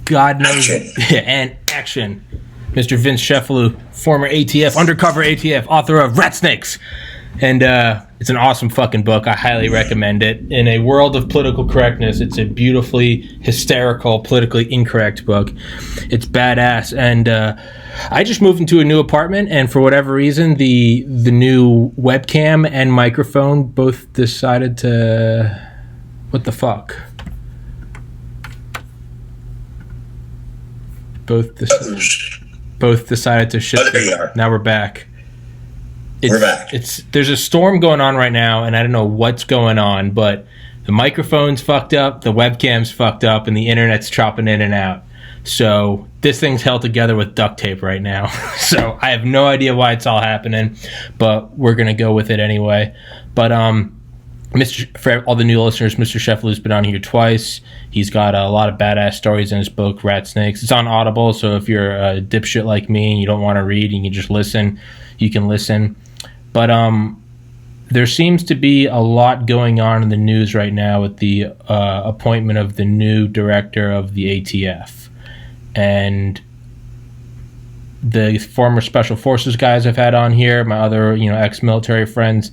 God knows. And action. Mr. Vince Cefalu, former ATF, undercover ATF, author of Ratsnakes. And it's an awesome fucking book. I highly recommend it. In a world of political correctness, it's a beautifully hysterical, politically incorrect book. It's badass. And I just moved into a new apartment, and for whatever reason, the new webcam and microphone both decided to... What the fuck? Both decided to shit. Oh, there you are. Now we're back. We're back. There's a storm going on right now, and I don't know what's going on, but the microphone's fucked up, the webcam's fucked up, and the internet's chopping in and out. So this thing's held together with duct tape right now. So I have no idea why it's all happening, but we're gonna go with it anyway. But for all the new listeners, Mr. Cefalu's been on here twice. He's got a lot of badass stories in his book, Ratsnakes. It's on Audible, so if you're a dipshit like me and you don't want to read, you can just listen. You can listen. But there seems to be a lot going on in the news right now with the appointment of the new director of the ATF. And the former Special Forces guys I've had on here, my other ex-military friends,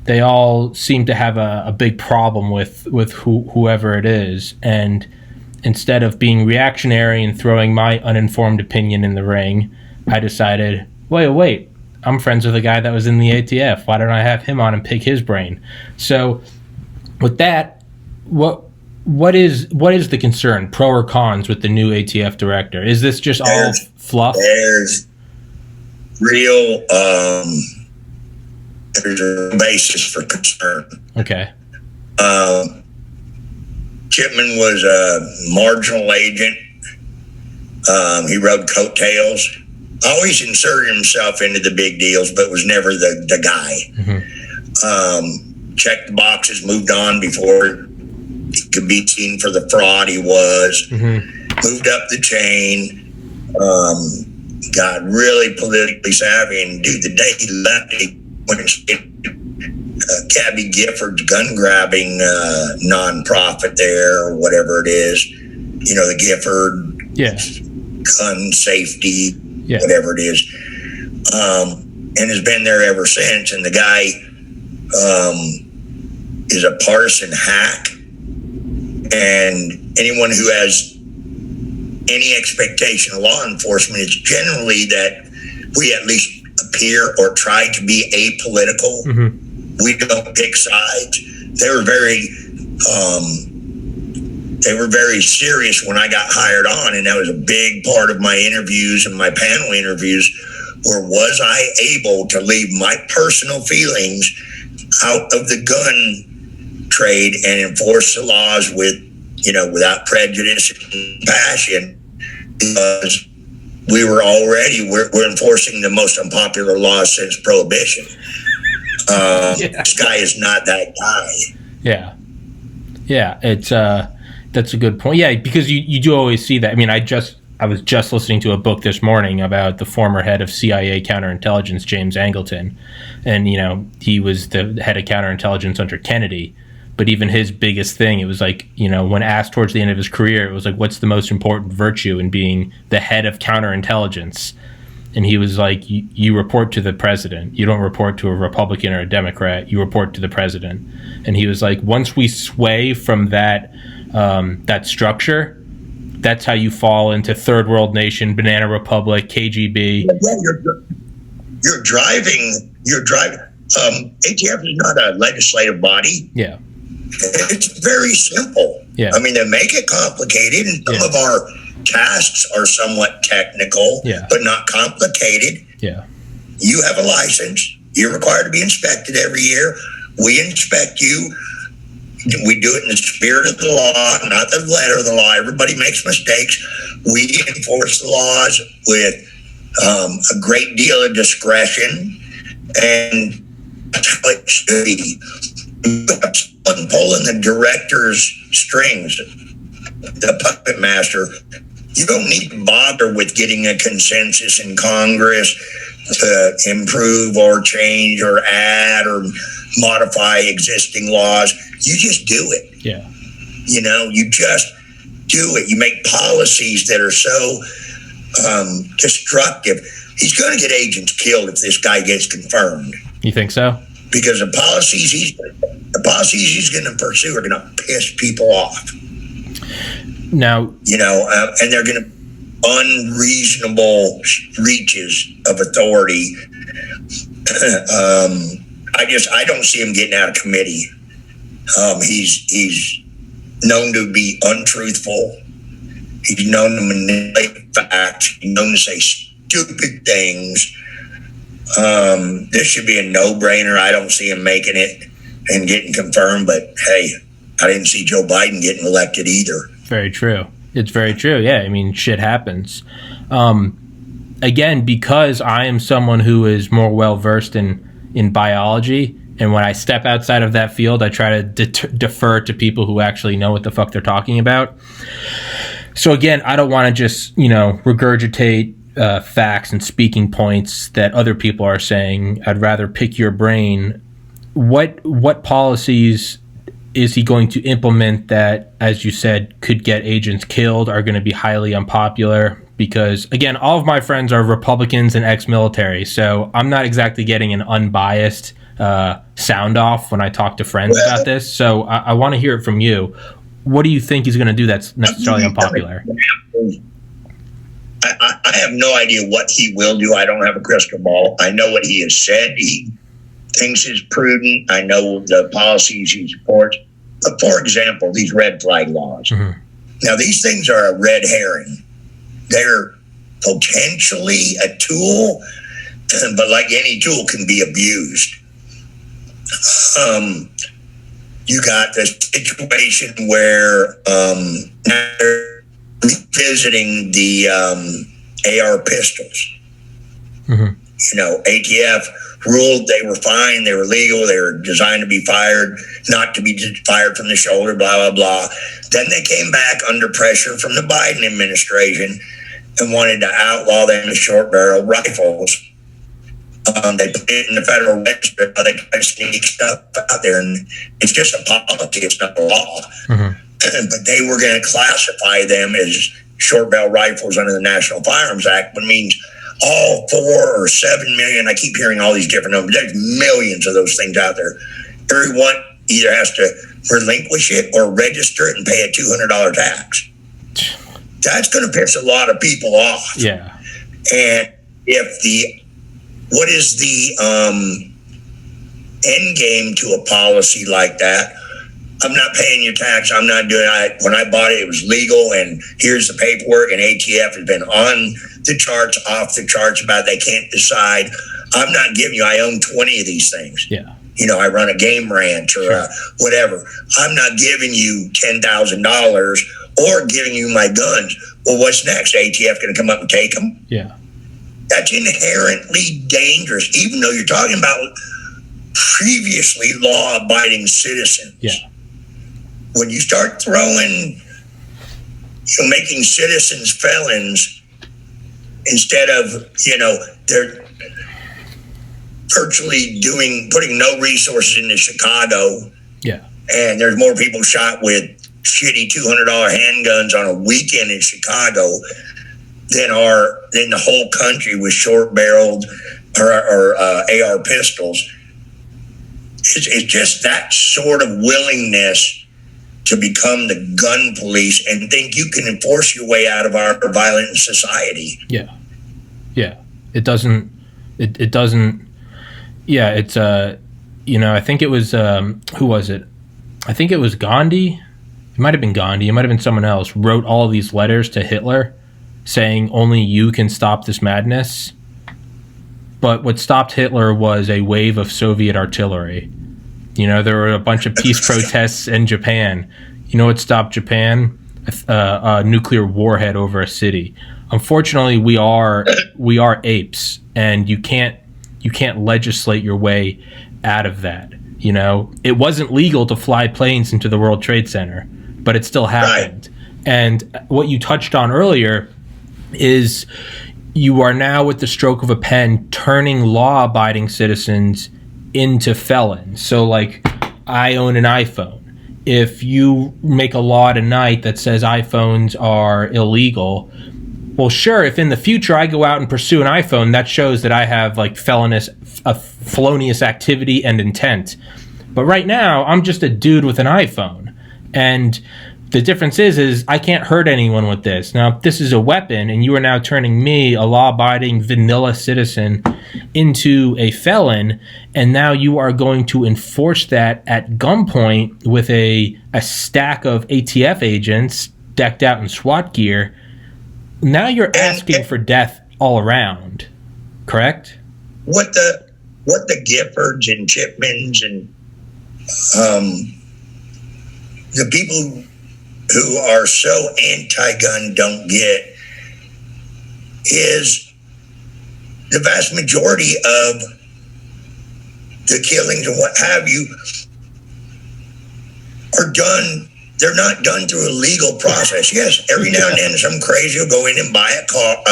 they all seem to have a big problem with whoever it is. And instead of being reactionary and throwing my uninformed opinion in the ring, I decided, wait, I'm friends with a guy that was in the ATF. Why don't I have him on and pick his brain? So with that, what is the concern, pro or cons, with the new ATF director? Is this just all fluff? There's real... there's a basis for concern. Okay. Chipman was a marginal agent. He rode coattails. Always inserted himself into the big deals, but was never the guy. Mm-hmm. Checked the boxes, moved on before he could be seen for the fraud he was. Mm-hmm. Moved up the chain. Got really politically savvy, and dude, the day he left, he when Cabby Gifford's gun grabbing nonprofit there, or whatever it is, the Gifford gun safety, whatever it is, and has been there ever since. And the guy is a partisan hack, and anyone who has any expectation of law enforcement is generally that we at least appear or try to be apolitical. Mm-hmm. We don't pick sides. They were very serious when I got hired on, and that was a big part of my interviews and my panel interviews. Was I able to leave my personal feelings out of the gun trade and enforce the laws without prejudice and passion? Because we're enforcing the most unpopular laws since Prohibition. This guy is not that guy. Yeah, it's that's a good point. Yeah, because you do always see that. I mean, I was just listening to a book this morning about the former head of CIA counterintelligence, James Angleton, and he was the head of counterintelligence under Kennedy. But even his biggest thing, it was like, when asked towards the end of his career, it was like, what's the most important virtue in being the head of counterintelligence? And he was like, you report to the president. You don't report to a Republican or a Democrat. You report to the president. And he was like, once we sway from that structure, that's how you fall into third world nation, banana republic, KGB. You're driving. ATF is not a legislative body. Yeah. It's very simple. Yeah. I mean, they make it complicated, and some of our tasks are somewhat technical, but not complicated. Yeah. You have a license. You're required to be inspected every year. We inspect you. We do it in the spirit of the law, not the letter of the law. Everybody makes mistakes. We enforce the laws with a great deal of discretion, and that's how it should be. Pulling the director's strings, the puppet master. You don't need to bother with getting a consensus in Congress to improve or change or add or modify existing laws. You just do it. Yeah. You just do it. You make policies that are so destructive. He's going to get agents killed if this guy gets confirmed. You think so? Because the policies he's going to pursue are going to piss people off. Now, and they're going to unreasonable reaches of authority. I don't see him getting out of committee. He's known to be untruthful. He's known to manipulate facts. He's known to say stupid things. This should be a no-brainer. I don't see him making it and getting confirmed. But hey, I didn't see Joe Biden getting elected either. Very true. It's very true. Yeah, I mean, shit happens. Again, because I am someone who is more well-versed in biology, and when I step outside of that field, I try to defer to people who actually know what the fuck they're talking about. So again, I don't want to just, regurgitate facts and speaking points that other people are saying. I'd rather pick your brain. What policies is he going to implement that, as you said, could get agents killed, are going to be highly unpopular? Because, again, all of my friends are Republicans and ex-military, so I'm not exactly getting an unbiased sound off when I talk to friends about this. So I want to hear it from you. What do you think he's going to do that's necessarily unpopular? I have no idea what he will do. I don't have a crystal ball. I know what he has said. He thinks is prudent. I know the policies he supports. But for example, these red flag laws. Mm-hmm. Now, these things are a red herring. They're potentially a tool, but like any tool, can be abused. You got the situation where they're revisiting the AR pistols. Mm-hmm. ATF ruled they were fine, they were legal, they were designed to be fired, not to be fired from the shoulder, blah, blah, blah. Then they came back under pressure from the Biden administration and wanted to outlaw them as short barrel rifles. They put it in the federal register, but they try to sneak stuff out there, and it's just a policy, it's not a law. Mm-hmm. But they were going to classify them as short barrel rifles under the National Firearms Act, which means all 4 or 7 million, I keep hearing all these different numbers, there's millions of those things out there. Everyone either has to relinquish it or register it and pay a $200 tax. That's going to piss a lot of people off. Yeah. And what is the end game to a policy like that? I'm not paying your tax. I'm not doing it. When I bought it, it was legal, and here's the paperwork, and ATF has been on the charts, off the charts about they can't decide. I'm not giving you, I own 20 of these things. Yeah. I run a game ranch or whatever. I'm not giving you $10,000 or giving you my guns. Well, what's next? ATF going to come up and take them? Yeah. That's inherently dangerous, even though you're talking about previously law-abiding citizens. Yeah. When you start throwing, making citizens felons instead of, they're virtually putting no resources into Chicago. Yeah. And there's more people shot with shitty $200 handguns on a weekend in Chicago than the whole country with short-barreled or AR pistols. It's just that sort of willingness to become the gun police and think you can enforce your way out of our violent society. Yeah. Yeah. It doesn't, yeah, it's, I think it was, who was it? I think it was Gandhi. It might have been Gandhi. It might have been someone else. Wrote all these letters to Hitler saying only you can stop this madness. But what stopped Hitler was a wave of Soviet artillery. There were a bunch of peace protests in Japan. You know what stopped Japan? A nuclear warhead over a city. Unfortunately, we are apes, and you can't legislate your way out of that. It wasn't legal to fly planes into the World Trade Center, but it still happened. Right. And what you touched on earlier is you are now, with the stroke of a pen, turning law-abiding citizens into felons. So, like, I own an iPhone. if you make a law tonight that says iPhones are illegal, well, sure, if in the future I go out and pursue an iPhone, that shows that I have like felonious activity and intent. But right now, I'm just a dude with an iPhone. And the difference is I can't hurt anyone with this. Now, if this is a weapon, and you are now turning me, a law-abiding vanilla citizen, into a felon, and now you are going to enforce that at gunpoint with a stack of ATF agents decked out in SWAT gear, now you're asking for death all around, correct? What the Giffords and Chipmans and the people who are so anti-gun don't get is the vast majority of the killings and what have you are done. They're not done through a legal process. Yes, every now and then some crazy will go in and buy a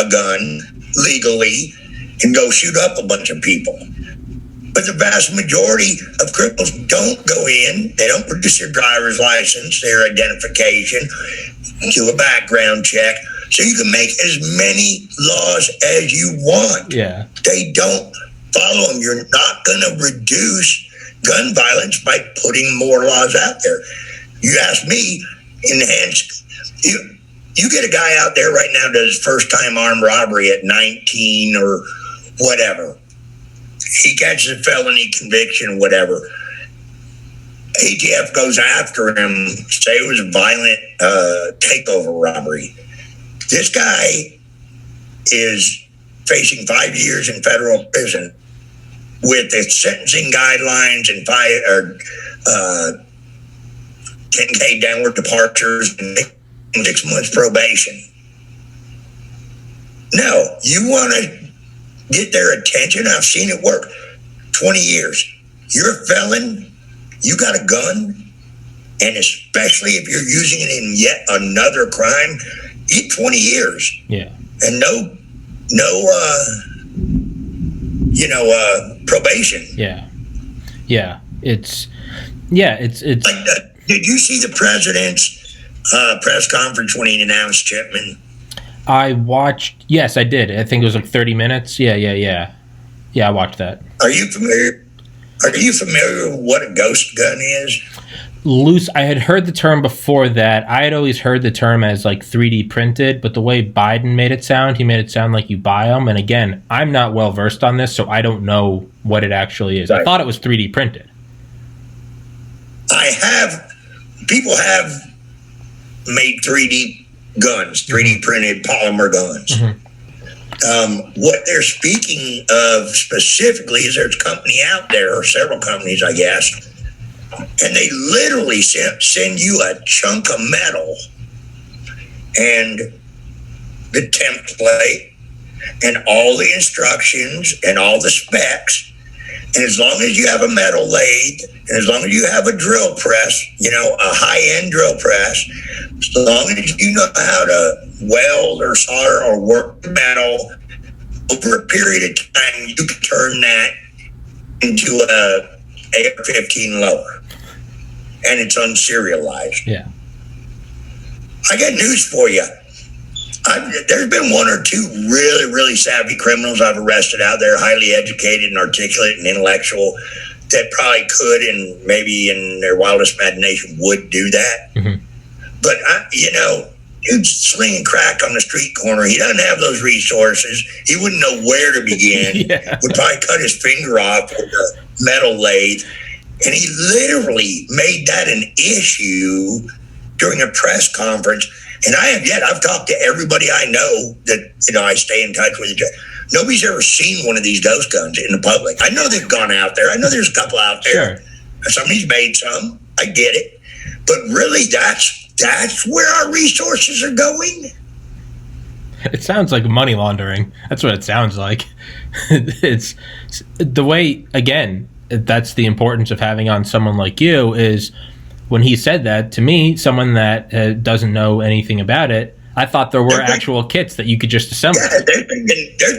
gun legally and go shoot up a bunch of people. But the vast majority of criminals don't go in. They don't produce their driver's license, their identification, do a background check. So you can make as many laws as you want. Yeah. They don't follow them. You're not going to reduce gun violence by putting more laws out there. You ask me, enhance. You get a guy out there right now does first time armed robbery at 19 or whatever. He catches a felony conviction, whatever. ATF goes after him, say it was a violent takeover robbery. This guy is facing 5 years in federal prison with the sentencing guidelines and 10K downward departures and 6 months probation. No, you want to get their attention? I've seen it work. 20 years. You're a felon, you got a gun, and especially if you're using it in yet another crime, get 20 years. Yeah. And no probation. Yeah. Yeah. It's like did you see the president's press conference when he announced Chipman? I watched. Yes, I did. I think it was like 30 minutes. Yeah. I watched that. Are you familiar with what a ghost gun is? Loose. I had heard the term before that. I had always heard the term as like 3D printed, but the way Biden made it sound, he made it sound like you buy them. And again, I'm not well versed on this, so I don't know what it actually is. Right. I thought it was 3D printed. People have made 3D guns, 3D printed polymer guns. Mm-hmm. What they're speaking of specifically is there's a company out there, or several companies, I guess, and they literally send you a chunk of metal and the template and all the instructions and all the specs. And as long as you have a metal lathe, and as long as you have a drill press, a high-end drill press, as long as you know how to weld or solder or work metal, over a period of time, you can turn that into a AR-15 lower. And it's unserialized. Yeah. I got news for you. There's been one or two really, really savvy criminals I've arrested out there, highly educated and articulate and intellectual, that probably could and maybe in their wildest imagination would do that. Mm-hmm. But, dude's slinging crack on the street corner. He doesn't have those resources. He wouldn't know where to begin. Yeah. Would probably cut his finger off with a metal lathe. And he literally made that an issue during a press conference. And I've talked to everybody I know that, I stay in touch with. Nobody's ever seen one of these ghost guns in the public. I know they've gone out there. I know there's a couple out there. Sure. Somebody's made some. I get it. But really, that's where our resources are going. It sounds like money laundering. That's what it sounds like. It's the way, again, that's the importance of having on someone like you is when he said that to me, someone that doesn't know anything about it, I thought there were actual kits that you could just assemble. Yeah, they're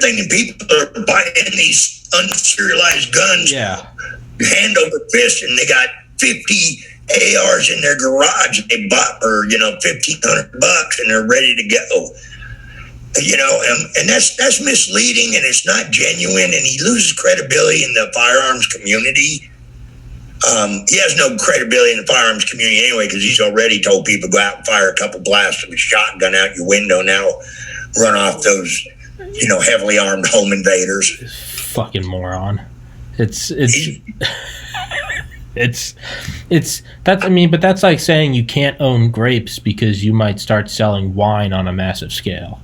thinking people are buying these unserialized guns, hand over fist, and they got 50 ARs in their garage they bought for, $1,500 and they're ready to go. And that's misleading and it's not genuine, and he loses credibility in the firearms community. He has no credibility in the firearms community anyway, because he's already told people go out and fire a couple blasts of a shotgun out your window. Now run off those, heavily armed home invaders. Fucking moron. It's but that's like saying you can't own grapes because you might start selling wine on a massive scale.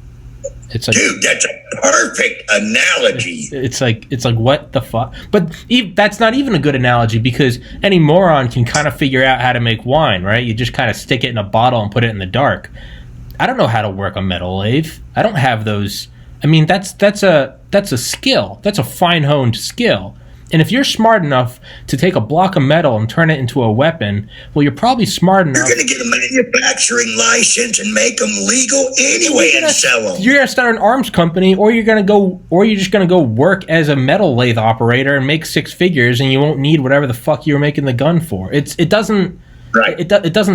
It's like, dude, that's a perfect analogy. It's like what the fuck? But that's not even a good analogy, because any moron can kind of figure out how to make wine, right? You just kind of stick it in a bottle and put it in the dark. I don't know how to work a metal lathe. I don't have those. I mean, that's a skill. That's a fine-honed skill. And if you're smart enough to take a block of metal and turn it into a weapon, well, you're probably smart enough. You're going to get a manufacturing license and make them legal anyway and sell them. You're going to start an arms company, or you're just going to go work as a metal lathe operator and make six figures, and you won't need whatever the fuck you were making the gun for. It doesn't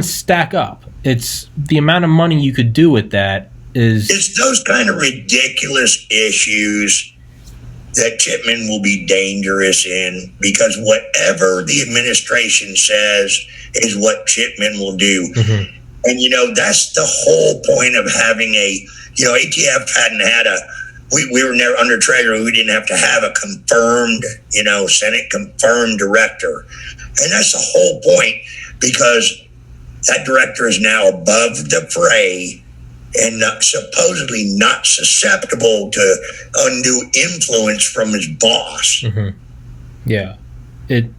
stack up. It's the amount of money you could do with that is. It's those kind of ridiculous issues that Chipman will be dangerous in, because whatever the administration says is what Chipman will do. Mm-hmm. And, that's the whole point of having ATF hadn't had we were never under Treasury. We didn't have to have a confirmed, Senate confirmed director. And that's the whole point, because that director is now above the fray and supposedly not susceptible to undue influence from his boss. Mm-hmm. Yeah, it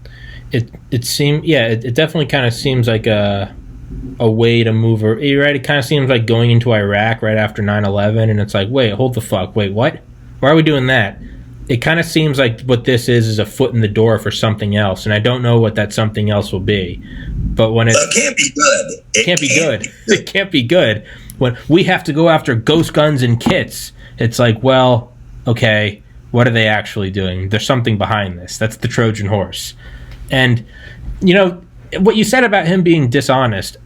definitely kind of seems like a way to move. You're right. It kind of seems like going into Iraq right after 9/11, and it's like, wait, hold the fuck, wait, what? Why are we doing that? It kind of seems like what this is a foot in the door for something else, and I don't know what that something else will be. But when it can't be good, it can't be good. It can't be good. When we have to go after ghost guns and kits, it's like, well, okay, what are they actually doing? There's something behind this. That's the Trojan horse. And, what you said about him being dishonest,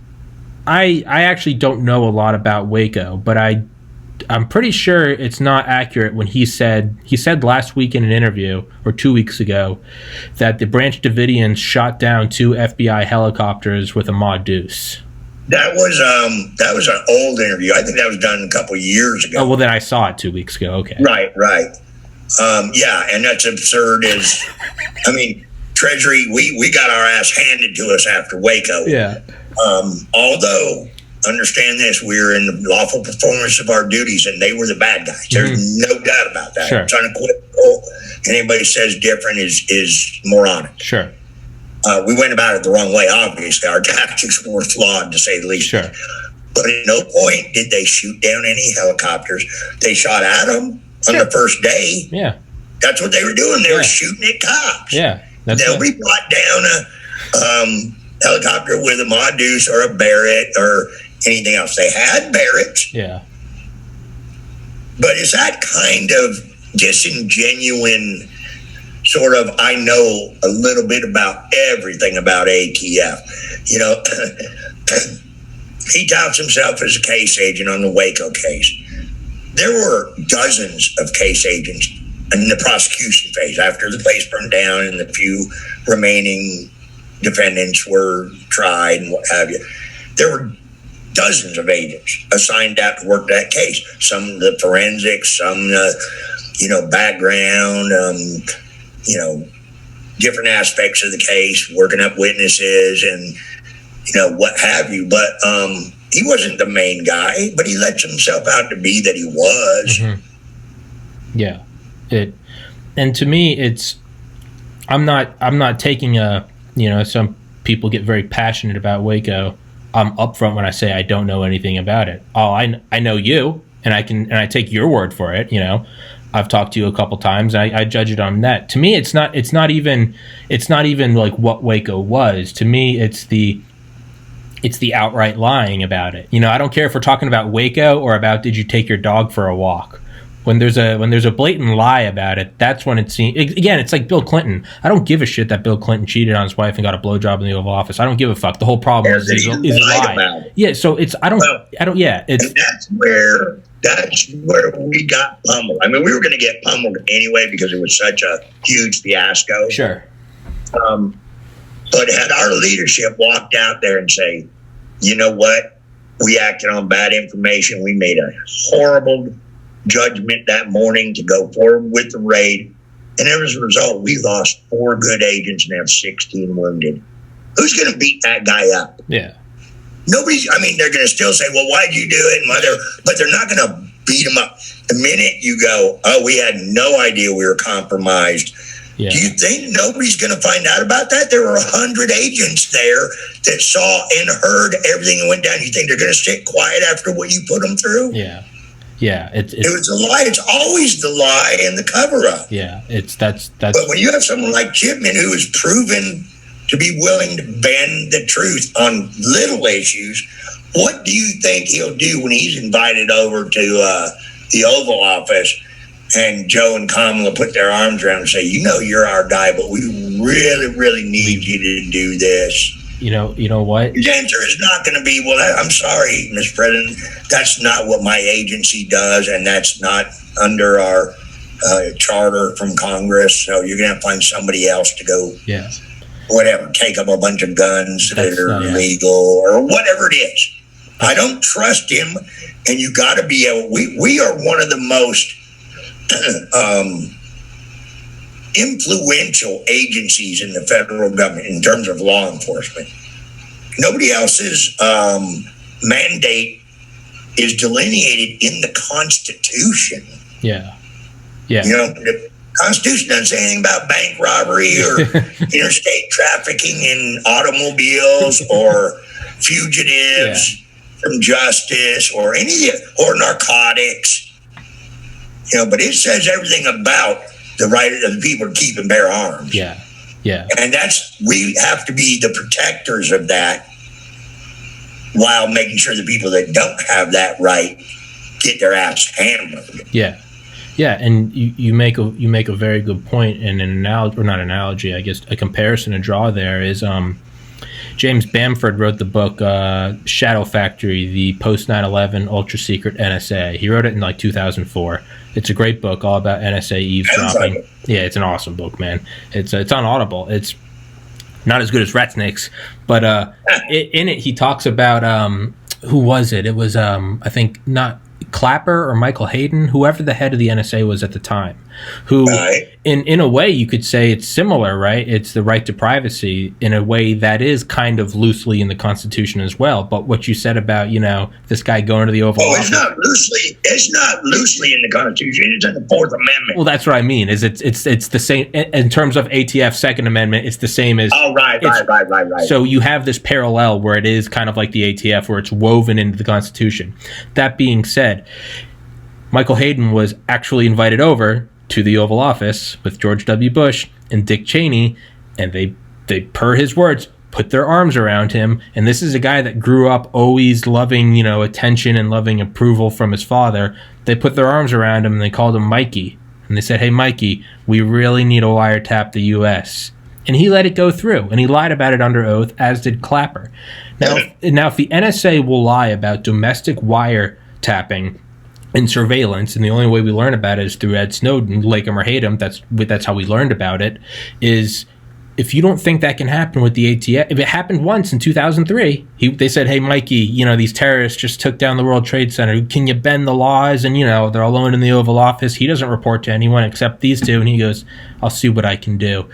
I actually don't know a lot about Waco, but I'm pretty sure it's not accurate when he said last week in an interview, or 2 weeks ago, that the Branch Davidians shot down 2 FBI helicopters with a Mod Deuce. That was an old interview. I think that was done a couple of years ago. Oh, well, then I saw it 2 weeks ago. Okay. Right. Yeah, and that's absurd. Treasury, we got our ass handed to us after Waco. Yeah. Although, understand this, we were in the lawful performance of our duties, and they were the bad guys. There's no doubt about that. Sure. It's unequivocal. Anybody says different is moronic. Sure. We went about it the wrong way, obviously. Our tactics were flawed, to say the least. Sure. But at no point did they shoot down any helicopters. They shot at them on the first day. Yeah. That's what they were doing. They were shooting at cops. Yeah. Nobody brought down a helicopter with a Mod Deuce or a Barrett or anything else. They had Barretts. Yeah. But it's that kind of disingenuine sort of, I know a little bit about everything about ATF. He touts himself as a case agent on the Waco case. There were dozens of case agents in the prosecution phase after the place burned down and the few remaining defendants were tried and what have you. There were dozens of agents assigned out to work that case. Some the forensics, some background, different aspects of the case, working up witnesses and what have you. But he wasn't the main guy, but he lets himself out to be that he was. Mm-hmm. Yeah. And to me, it's I'm not taking some people get very passionate about Waco. I'm upfront when I say I don't know anything about it. I know you, and I take your word for it. I've talked to you a couple times. I judge it on that. To me, it's not even like what Waco was. To me, it's the outright lying about it. I don't care if we're talking about Waco or about did you take your dog for a walk. When there's a blatant lie about it, that's when it seems. Again, it's like Bill Clinton. I don't give a shit that Bill Clinton cheated on his wife and got a blowjob in the Oval Office. I don't give a fuck. The whole problem is a lie. Yeah, so it's yeah. It's and that's where we got pummeled. I mean, we were going to get pummeled anyway because it was such a huge fiasco. Sure. But had our leadership walked out there and say, you know what, we acted on bad information. We made a horrible judgment that morning to go forward with the raid, and as a result we lost 4 good agents and have 16 wounded. Who's going to beat that guy up? Yeah, nobody's. I mean, they're going to still say, well, why'd you do it, but they're not going to beat him up. The minute you go, oh, we had no idea we were compromised. Yeah. Do you think nobody's going to find out about that? There were 100 agents there that saw and heard everything that went down. You think they're going to sit quiet after what you put them through? Yeah, it was a lie. It's always the lie and the cover-up. Yeah, that's. But when you have someone like Chipman who is proven to be willing to bend the truth on little issues, what do you think he'll do when he's invited over to the Oval Office and Joe and Kamala put their arms around and say, you know, you're our guy, but we really, really need you to do this? You know what? His answer is not going to be, well, I'm sorry, Mr. President, that's not what my agency does, and that's not under our charter from Congress, so you're going to find somebody else to go, whatever, take up a bunch of guns that are illegal or whatever it is. I don't trust him, and you got to be able, we are one of the most influential agencies in the federal government in terms of law enforcement. Nobody else's mandate is delineated in the Constitution. Yeah. You know, the Constitution doesn't say anything about bank robbery or interstate trafficking in automobiles or fugitives from justice or or narcotics. You know, but it says everything about the right of the people to keep and bear arms. Yeah. And we have to be the protectors of that while making sure the people that don't have that right get their ass hammered. Yeah, and you make a very good point, and an analogy, or not analogy, I guess a comparison to draw there is James Bamford wrote the book Shadow Factory, the post 9/11 ultra secret NSA. He wrote it in like 2004. It's a great book, all about NSA eavesdropping. Yeah, it's an awesome book, man. It's on Audible. It's not as good as Ratsnakes, but in it he talks about who was it? It was I think not Clapper or Michael Hayden, whoever the head of the NSA was at the time, who in a way you could say it's similar, right? It's the right to privacy in a way that is kind of loosely in the Constitution as well. But what you said about, you know, this guy going to the Oval Office. It's not loosely in the Constitution. It's in the Fourth Amendment. Well, that's what I mean. Is it's the same in terms of ATF Second Amendment. It's the same as. Oh, right. So you have this parallel where it is kind of like the ATF, where it's woven into the Constitution. That being said, Michael Hayden was actually invited over to the Oval Office with George W. Bush and Dick Cheney, and they per his words, put their arms around him. And this is a guy that grew up always loving, you know, attention and loving approval from his father. They put their arms around him and they called him Mikey. And they said, hey, Mikey, we really need to wiretap the U.S. And he let it go through, and he lied about it under oath, as did Clapper. Now, if the NSA will lie about domestic wiretapping and surveillance, and the only way we learn about it is through Ed Snowden, like him or hate him, that's how we learned about it, is if you don't think that can happen with the ATF, if it happened once in 2003, they said, hey, Mikey, you know, these terrorists just took down the World Trade Center. Can you bend the laws? And, you know, they're alone in the Oval Office. He doesn't report to anyone except these two. And he goes, I'll see what I can do.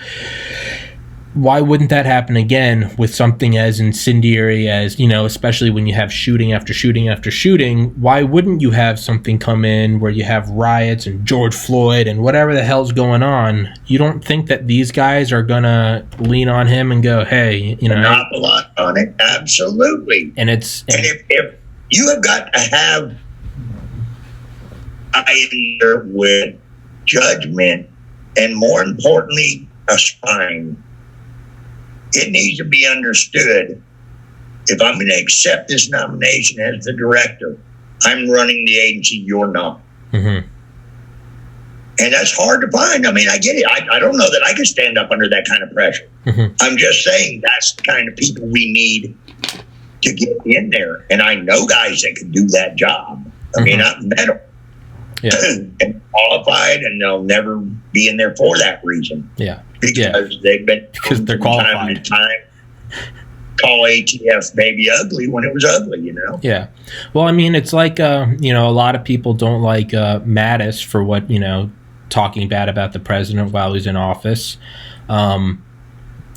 Why wouldn't that happen again with something as incendiary as, you know, especially when you have shooting after shooting after shooting? Why wouldn't you have something come in where you have riots and George Floyd and whatever the hell's going on? You don't think that these guys are going to lean on him and go, hey, you know. Not a lot on it. Absolutely. And if you have got to have either with judgment and, more importantly, a spine, it needs to be understood, if I'm going to accept this nomination as the director, I'm running the agency, you're not. Mm-hmm. And that's hard to find. I mean, I get it. I don't know that I can stand up under that kind of pressure. Mm-hmm. I'm just saying that's the kind of people we need to get in there. And I know guys that can do that job. I mean, I've met them. And qualified, and they'll never be in there for that reason. Because they've been they're qualified. Time call ATF baby ugly when it was ugly, Yeah. Well, I mean, it's like a lot of people don't like Mattis for what talking bad about the president while he's in office.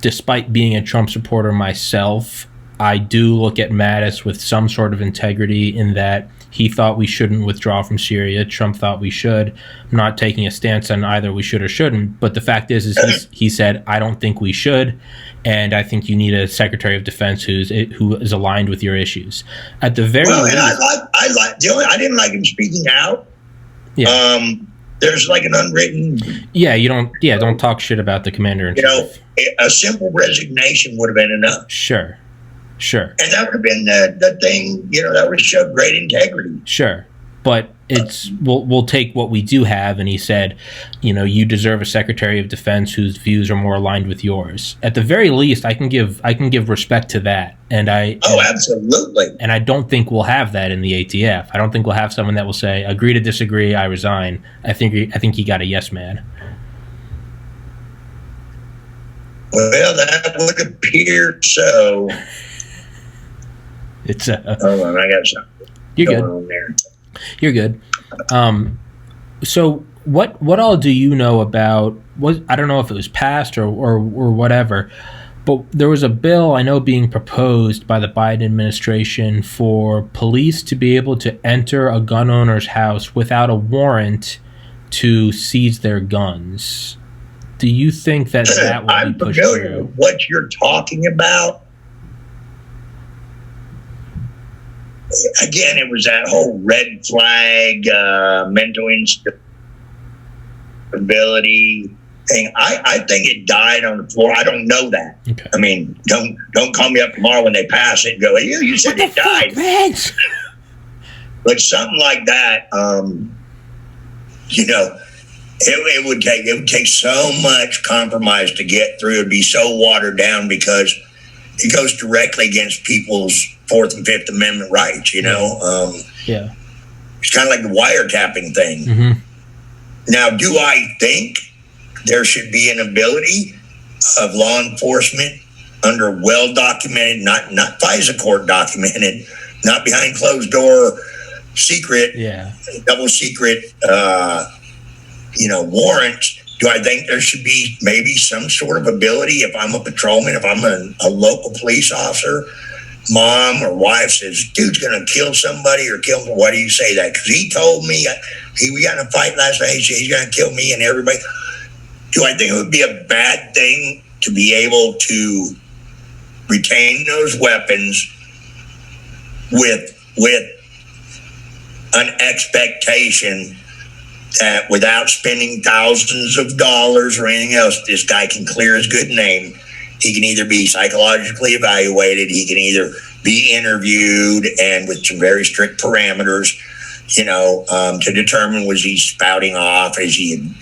Despite being a Trump supporter myself, I do look at Mattis with some sort of integrity in that he thought we shouldn't withdraw from Syria. Trump thought we should. I'm not taking a stance on either we should or shouldn't. But the fact is he said, I don't think we should. And I think you need a Secretary of Defense who is aligned with your issues. At the very least, and I didn't like him speaking out. Yeah. There's like an unwritten. Yeah, don't talk shit about the commander-in-chief. A simple resignation would have been enough. Sure. And that would have been the thing, that would show great integrity. Sure. But we'll take what we do have, and he said, you deserve a Secretary of Defense whose views are more aligned with yours. At the very least, I can give respect to that. Absolutely. And I don't think we'll have that in the ATF. I don't think we'll have someone that will say, agree to disagree, I resign. I think he got a yes man. Well, that would appear so. It's hold on, I got something. You're good. On there. You're good. So what all do you know about? I don't know if it was passed or whatever, but there was a bill I know being proposed by the Biden administration for police to be able to enter a gun owner's house without a warrant to seize their guns. Do you think that will be pushed through? I'm familiar with what you're talking about. Again, it was that whole red flag, mental instability thing. I think it died on the floor. I don't know that. Okay. I mean, don't call me up tomorrow when they pass it and go, you said it died. But something like that, it would take so much compromise to get through. It'd be so watered down because it goes directly against people's Fourth and Fifth Amendment rights, It's kind of like the wiretapping thing. Mm-hmm. Now, do I think there should be an ability of law enforcement under well-documented, not FISA court documented, not behind closed door, secret, double secret, warrants? Do I think there should be maybe some sort of ability if I'm a patrolman, if I'm a local police officer, mom or wife says, dude's going to kill somebody or kill me. Why do you say that? Because he told me we got in a fight last night. He's going to kill me and everybody. Do I think it would be a bad thing to be able to retain those weapons with an expectation that without spending thousands of dollars or anything else, this guy can clear his good name? He can either be psychologically evaluated, he can either be interviewed, and with some very strict parameters, to determine was he spouting off, is he,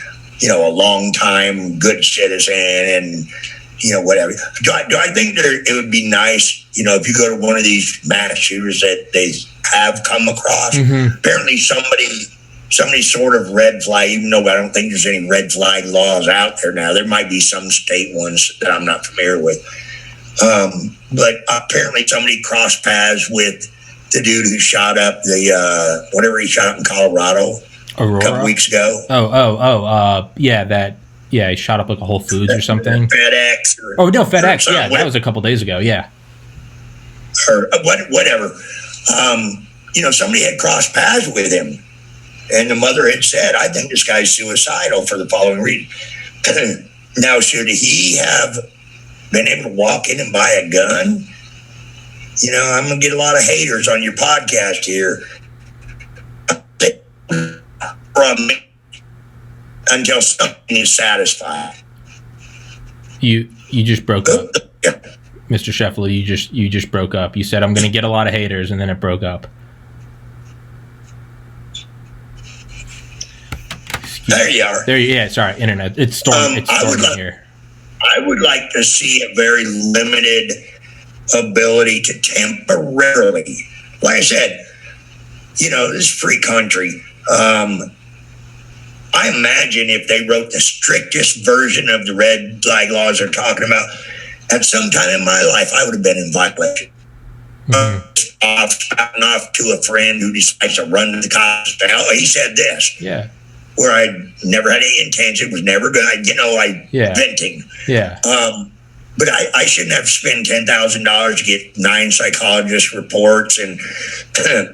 a long time good citizen, and whatever. Do I think it would be nice, if you go to one of these mass shooters that they have come across, apparently somebody sort of red flag, even though I don't think there's any red flag laws out there now. There might be some state ones that I'm not familiar with. But apparently somebody crossed paths with the dude who shot up whatever he shot up in Colorado Aurora? A couple weeks ago. He shot up like a Whole Foods or something. FedEx. FedEx. Yeah, that was a couple days ago. Yeah. Or whatever. Somebody had crossed paths with him. And the mother had said, I think this guy's suicidal for the following reason. Now, should he have been able to walk in and buy a gun? I'm going to get a lot of haters on your podcast here. Until something is satisfied. You just broke up. Mr. Cefalu, you just broke up. You said, I'm going to get a lot of haters, and then it broke up. There you are. Yeah, sorry, internet. It's storming here. I would like to see a very limited ability to temporarily, like I said, this is free country. I imagine if they wrote the strictest version of the red flag laws they're talking about, at some time in my life, I would have been in violation. Spouting off to a friend who decides to run to the cops. He said this. Yeah. Where I never had any intention, was never good. Venting. Yeah. But I shouldn't have to spend $10,000 to get 9 psychologist reports and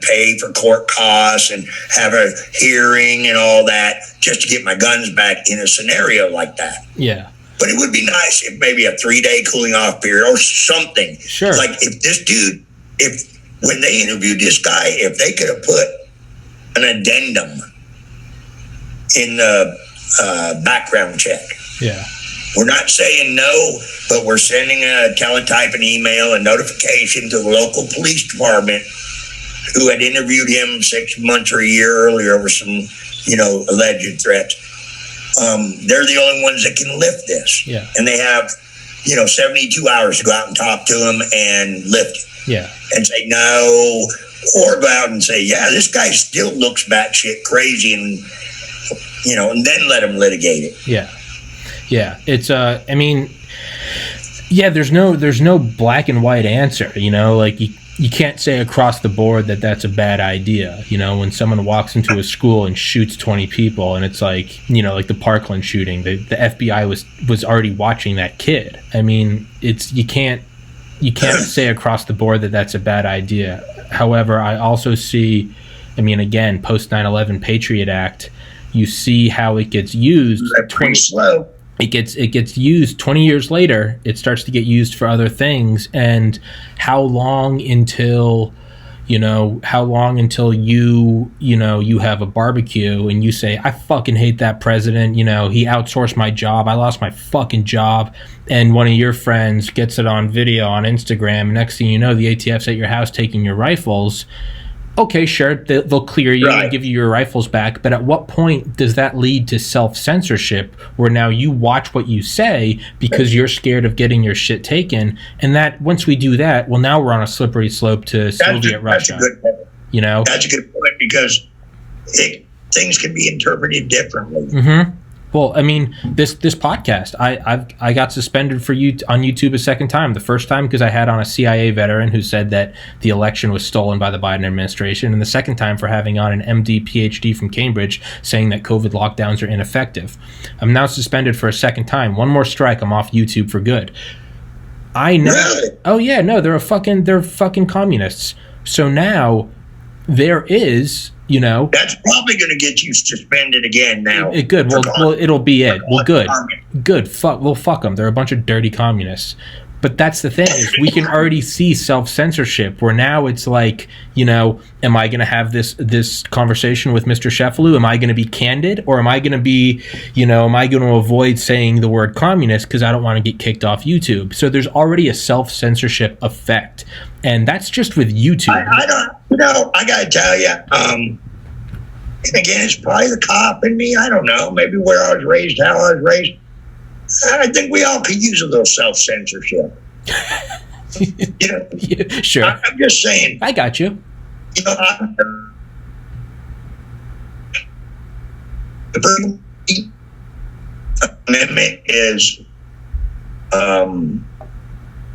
pay for court costs and have a hearing and all that just to get my guns back in a scenario like that. Yeah. But it would be nice if maybe a 3-day cooling off period or something. Sure. Like if this dude, when they interviewed this guy, if they could have put an addendum in the background check. Yeah. We're not saying no, but we're sending a teletype, an email, a notification to the local police department who had interviewed him 6 months or a year earlier over some, alleged threats. They're the only ones that can lift this. Yeah. And they have, 72 hours to go out and talk to him and lift it. Yeah. And say no, or go out and say, yeah, this guy still looks batshit crazy, and and then let him litigate it. Yeah. Yeah. It's there's no black and white answer, like you can't say across the board that that's a bad idea. When someone walks into a school and shoots 20 people, and it's like, like the Parkland shooting, the FBI was already watching that kid. You can't say across the board that that's a bad idea. However, I also see, again, post 9/11 Patriot Act, you see how it gets used. Pretty slow. It gets used 20 years later. It starts to get used for other things. And how long until you have a barbecue and you say, I fucking hate that president. He outsourced my job. I lost my fucking job. And one of your friends gets it on video on Instagram. Next thing you know, the ATF's at your house taking your rifles. Okay, sure, they'll clear you and give you your rifles back, but at what point does that lead to self-censorship where now you watch what you say because you're scared of getting your shit taken? And that once we do that, well, now we're on a slippery slope to Soviet Russia. That's a good point. That's a good point because things can be interpreted differently. Mm-hmm. Well, this podcast, I got suspended on YouTube a second time. The first time because I had on a CIA veteran who said that the election was stolen by the Biden administration, and the second time for having on an MD, PhD from Cambridge saying that COVID lockdowns are ineffective. I'm now suspended for a second time. One more strike, I'm off YouTube for good. I know. Really? Oh yeah, no, they're fucking communists. So now there is. That's probably going to get you suspended again now. Good. Well, it'll be it. Well, good. Fuck them. They're a bunch of dirty communists. But that's the thing is we can already see self-censorship where now it's like, am I going to have this conversation with Mr. Cefalu? Am I going to be candid, or am I going to be, am I going to avoid saying the word communist because I don't want to get kicked off YouTube? So there's already a self-censorship effect. And that's just with YouTube. I got to tell you, again, it's probably the cop in me. I don't know. Maybe where I was raised, how I was raised. I think we all could use a little self-censorship. Sure. I'm just saying. I got you. The First Amendment is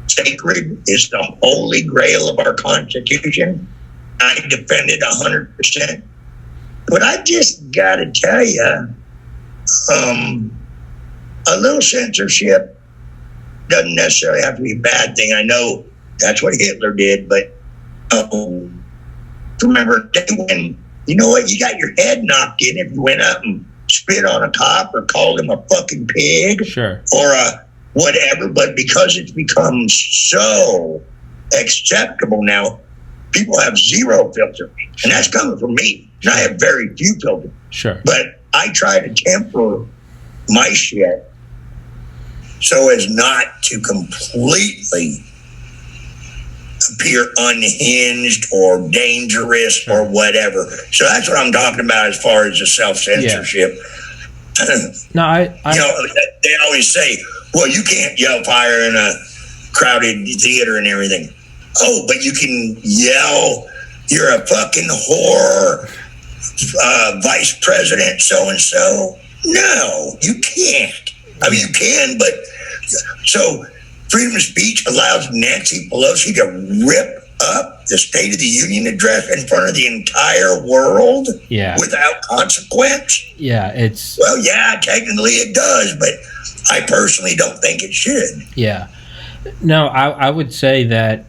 sacred. It's the holy grail of our Constitution. I defend it 100%. But I just got to tell you, a little censorship doesn't necessarily have to be a bad thing. I know that's what Hitler did, but remember a day when, you got your head knocked in if you went up and spit on a cop or called him a fucking pig, sure, or a whatever. But because it's become so acceptable now, people have zero filter, and that's coming from me. And I have very few filters. Sure, but I try to temper my shit so as not to completely appear unhinged or dangerous or whatever. So that's what I'm talking about as far as the self-censorship. No, they always say, well, you can't yell fire in a crowded theater and everything. Oh, but you can yell, you're a fucking whore, vice president so-and-so. No, you can't. I mean, you can, but so freedom of speech allows Nancy Pelosi to rip up the State of the Union address in front of the entire world without consequence? Yeah, well, yeah, technically it does, but I personally don't think it should. Yeah. No, I would say that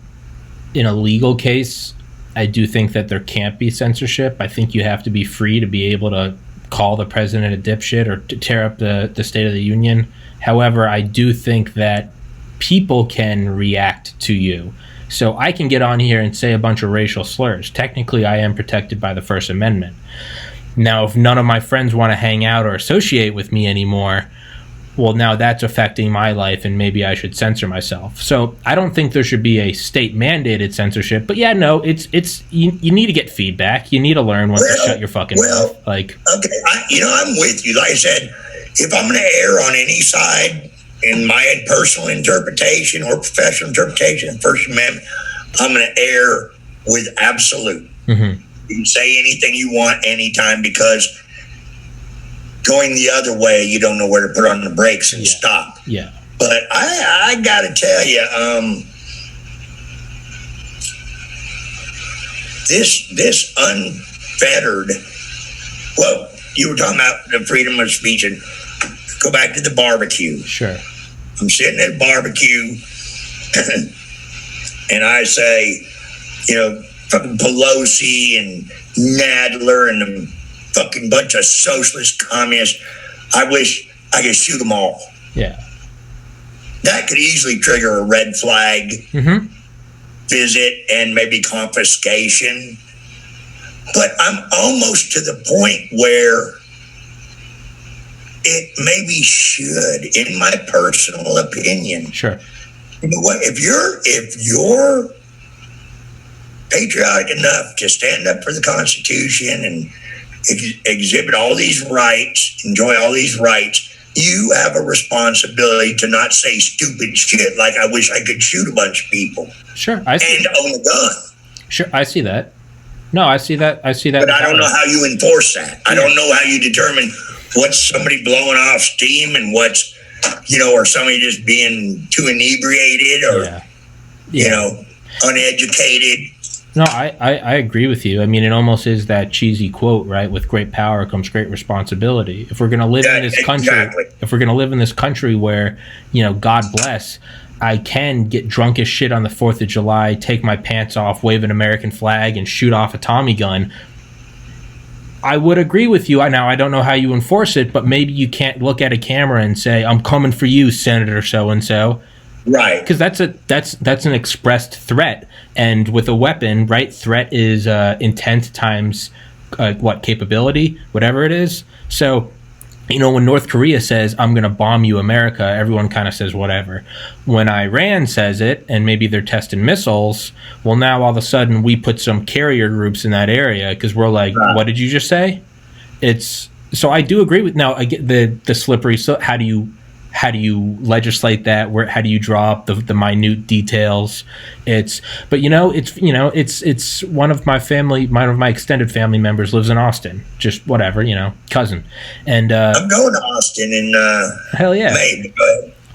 in a legal case, I do think that there can't be censorship. I think you have to be free to be able to call the president a dipshit or to tear up the State of the Union. However, I do think that people can react to you. So I can get on here and say a bunch of racial slurs. Technically, I am protected by the First Amendment. Now, if none of my friends want to hang out or associate with me anymore, well, now that's affecting my life, and maybe I should censor myself. So I don't think there should be a state-mandated censorship. But yeah, no, it's you need to get feedback. You need to learn when to shut your fucking mouth. Like, okay, I'm with you. Like I said, if I'm going to err on any side in my personal interpretation or professional interpretation of First Amendment, I'm going to err with absolute. Mm-hmm. You can say anything you want anytime, because going the other way, you don't know where to put on the brakes and stop. Yeah. But I got to tell you, this unfettered, well, you were talking about the freedom of speech, and go back to the barbecue. Sure. I'm sitting at a barbecue and I say, fucking Pelosi and Nadler and the fucking bunch of socialist communists, I wish I could shoot them all. Yeah. That could easily trigger a red flag visit and maybe confiscation. But I'm almost to the point where it maybe should, in my personal opinion. Sure. You know what? If you're patriotic enough to stand up for the Constitution and exhibit all these rights, enjoy all these rights, you have a responsibility to not say stupid shit like I wish I could shoot a bunch of people. Sure, I see. And own a gun. Sure, I see that. No, I see that. But I don't know how you enforce that. I don't know how you determine what's somebody blowing off steam and what's, or somebody just being too inebriated or, uneducated. No, I agree with you. I mean, it almost is that cheesy quote, right? With great power comes great responsibility. If we're going to live in this country, where, God bless, I can get drunk as shit on the 4th of July, take my pants off, wave an American flag, and shoot off a Tommy gun, I would agree with you. Now, I don't know how you enforce it, but maybe you can't look at a camera and say, I'm coming for you, Senator so-and-so. Right. Because that's an expressed threat. And with a weapon, right, threat is intent times, capability, whatever it is. So, when North Korea says, I'm going to bomb you, America, everyone kind of says whatever. When Iran says it, and maybe they're testing missiles, well, now all of a sudden we put some carrier groups in that area because we're like, What did you just say? So I do agree with, now I get the slippery, so how do you legislate that? How do you draw up the minute details? It's one of my extended family members lives in Austin, just whatever, cousin. And I'm going to Austin in hell yeah. May.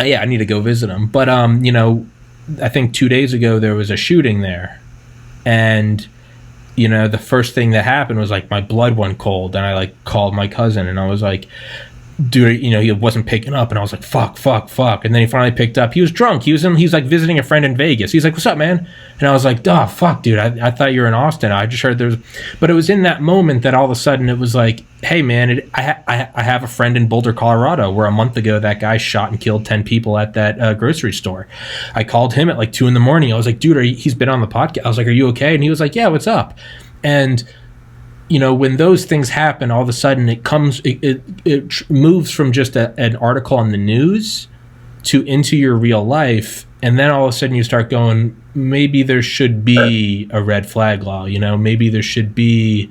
Yeah, I need to go visit him. But I think 2 days ago there was a shooting there, and the first thing that happened was like my blood went cold, and I called my cousin, and I was like, dude, he wasn't picking up, and I was like, fuck. And then he finally picked up. He was drunk. He was visiting a friend in Vegas. He's like, what's up, man? And I was like, oh, fuck, dude. I thought you were in Austin. I just heard but it was in that moment that all of a sudden it was like, hey, man, I have a friend in Boulder, Colorado, where a month ago that guy shot and killed 10 people at that grocery store. I called him at 2 a.m. I was like, dude, he's been on the podcast. I was like, are you okay? And he was like, yeah, what's up? And when those things happen, all of a sudden it moves from just an article on the news to into your real life. And then all of a sudden you start going, maybe there should be a red flag law, maybe there should be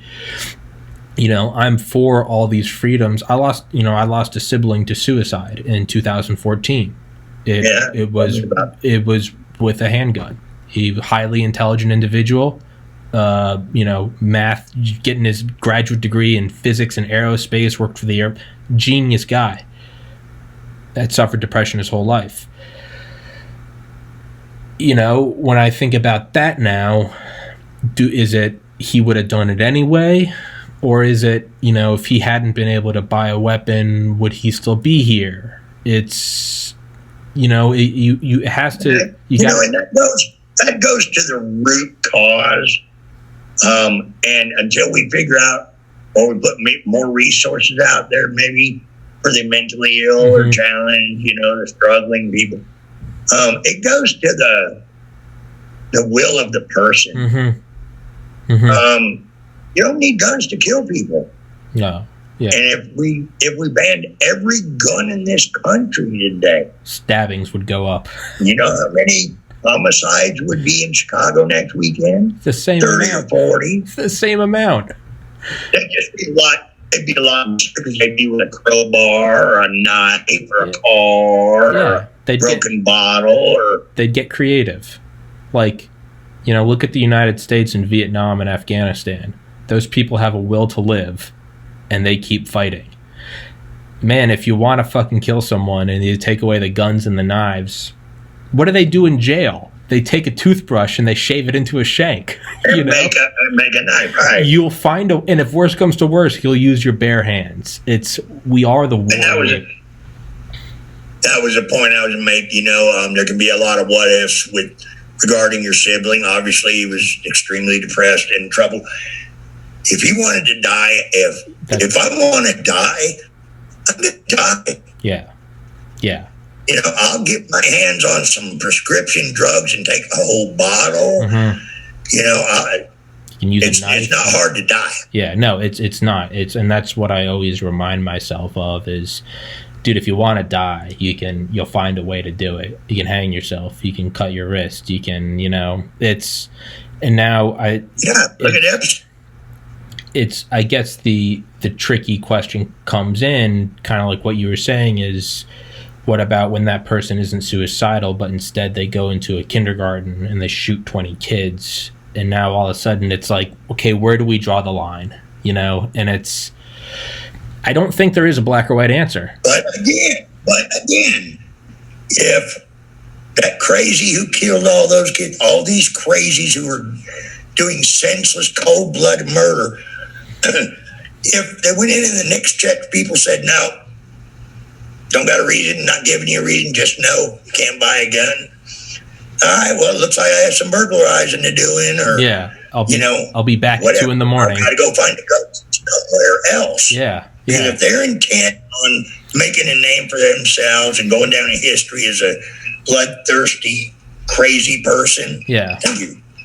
you know, I'm for all these freedoms. I lost a sibling to suicide in 2014. It was with a handgun. He was a highly intelligent individual, math, getting his graduate degree in physics and aerospace, worked for the air, genius guy that suffered depression his whole life. You know, when I think about that now, is it he would have done it anyway? Or is it, if he hadn't been able to buy a weapon, would he still be here? It's, it has to. And that goes to the root cause. And until we figure out, or we put more resources out there, maybe for the mentally ill or challenged, the struggling people, it goes to the will of the person. You don't need guns to kill people. No. Yeah. And if we banned every gun in this country today, stabbings would go up. You know how many homicides would be in Chicago next weekend? The same 30 amount. or 40. It's the same amount. That'd just be a lot. It'd be a lot because they'd be with a crowbar or a knife or a car or a broken bottle or they'd get creative. Like, look at the United States and Vietnam and Afghanistan. Those people have a will to live, and they keep fighting. Man, if you want to fucking kill someone and you take away the guns and the knives, what do they do in jail? They take a toothbrush and they shave it into a shank. Make a knife, right? You'll find and if worse comes to worse, he'll use your bare hands. We are the warrior. That was a point I was making. There can be a lot of what ifs regarding your sibling. Obviously, he was extremely depressed and in trouble. If he wanted to die, if I want to die, I'm going to die. Yeah. I'll get my hands on some prescription drugs and take a whole bottle. You can use a knife. It's not hard to die. Yeah, no, it's not. And that's what I always remind myself of is, dude, if you want to die, you'll find a way to do it. You can hang yourself. You can cut your wrist. You can, and now look at that. It's, I guess the tricky question comes in, kind of like what you were saying, is what about when that person isn't suicidal, but instead they go into a kindergarten and they shoot 20 kids, and now all of a sudden it's like, okay, where do we draw the line? And it's, I don't think there is a black or white answer. But again, if that crazy who killed all those kids, all these crazies who were doing senseless, cold-blooded murder, if they went in and the next check, people said, no, don't got a reason, not giving you a reason, just no, you can't buy a gun. All right, well, it looks like I have some burglarizing to do in, or, I'll be back at 2 a.m. I got to go find a gun somewhere else. Yeah. And if they're intent on making a name for themselves and going down in history as a bloodthirsty, crazy person, thank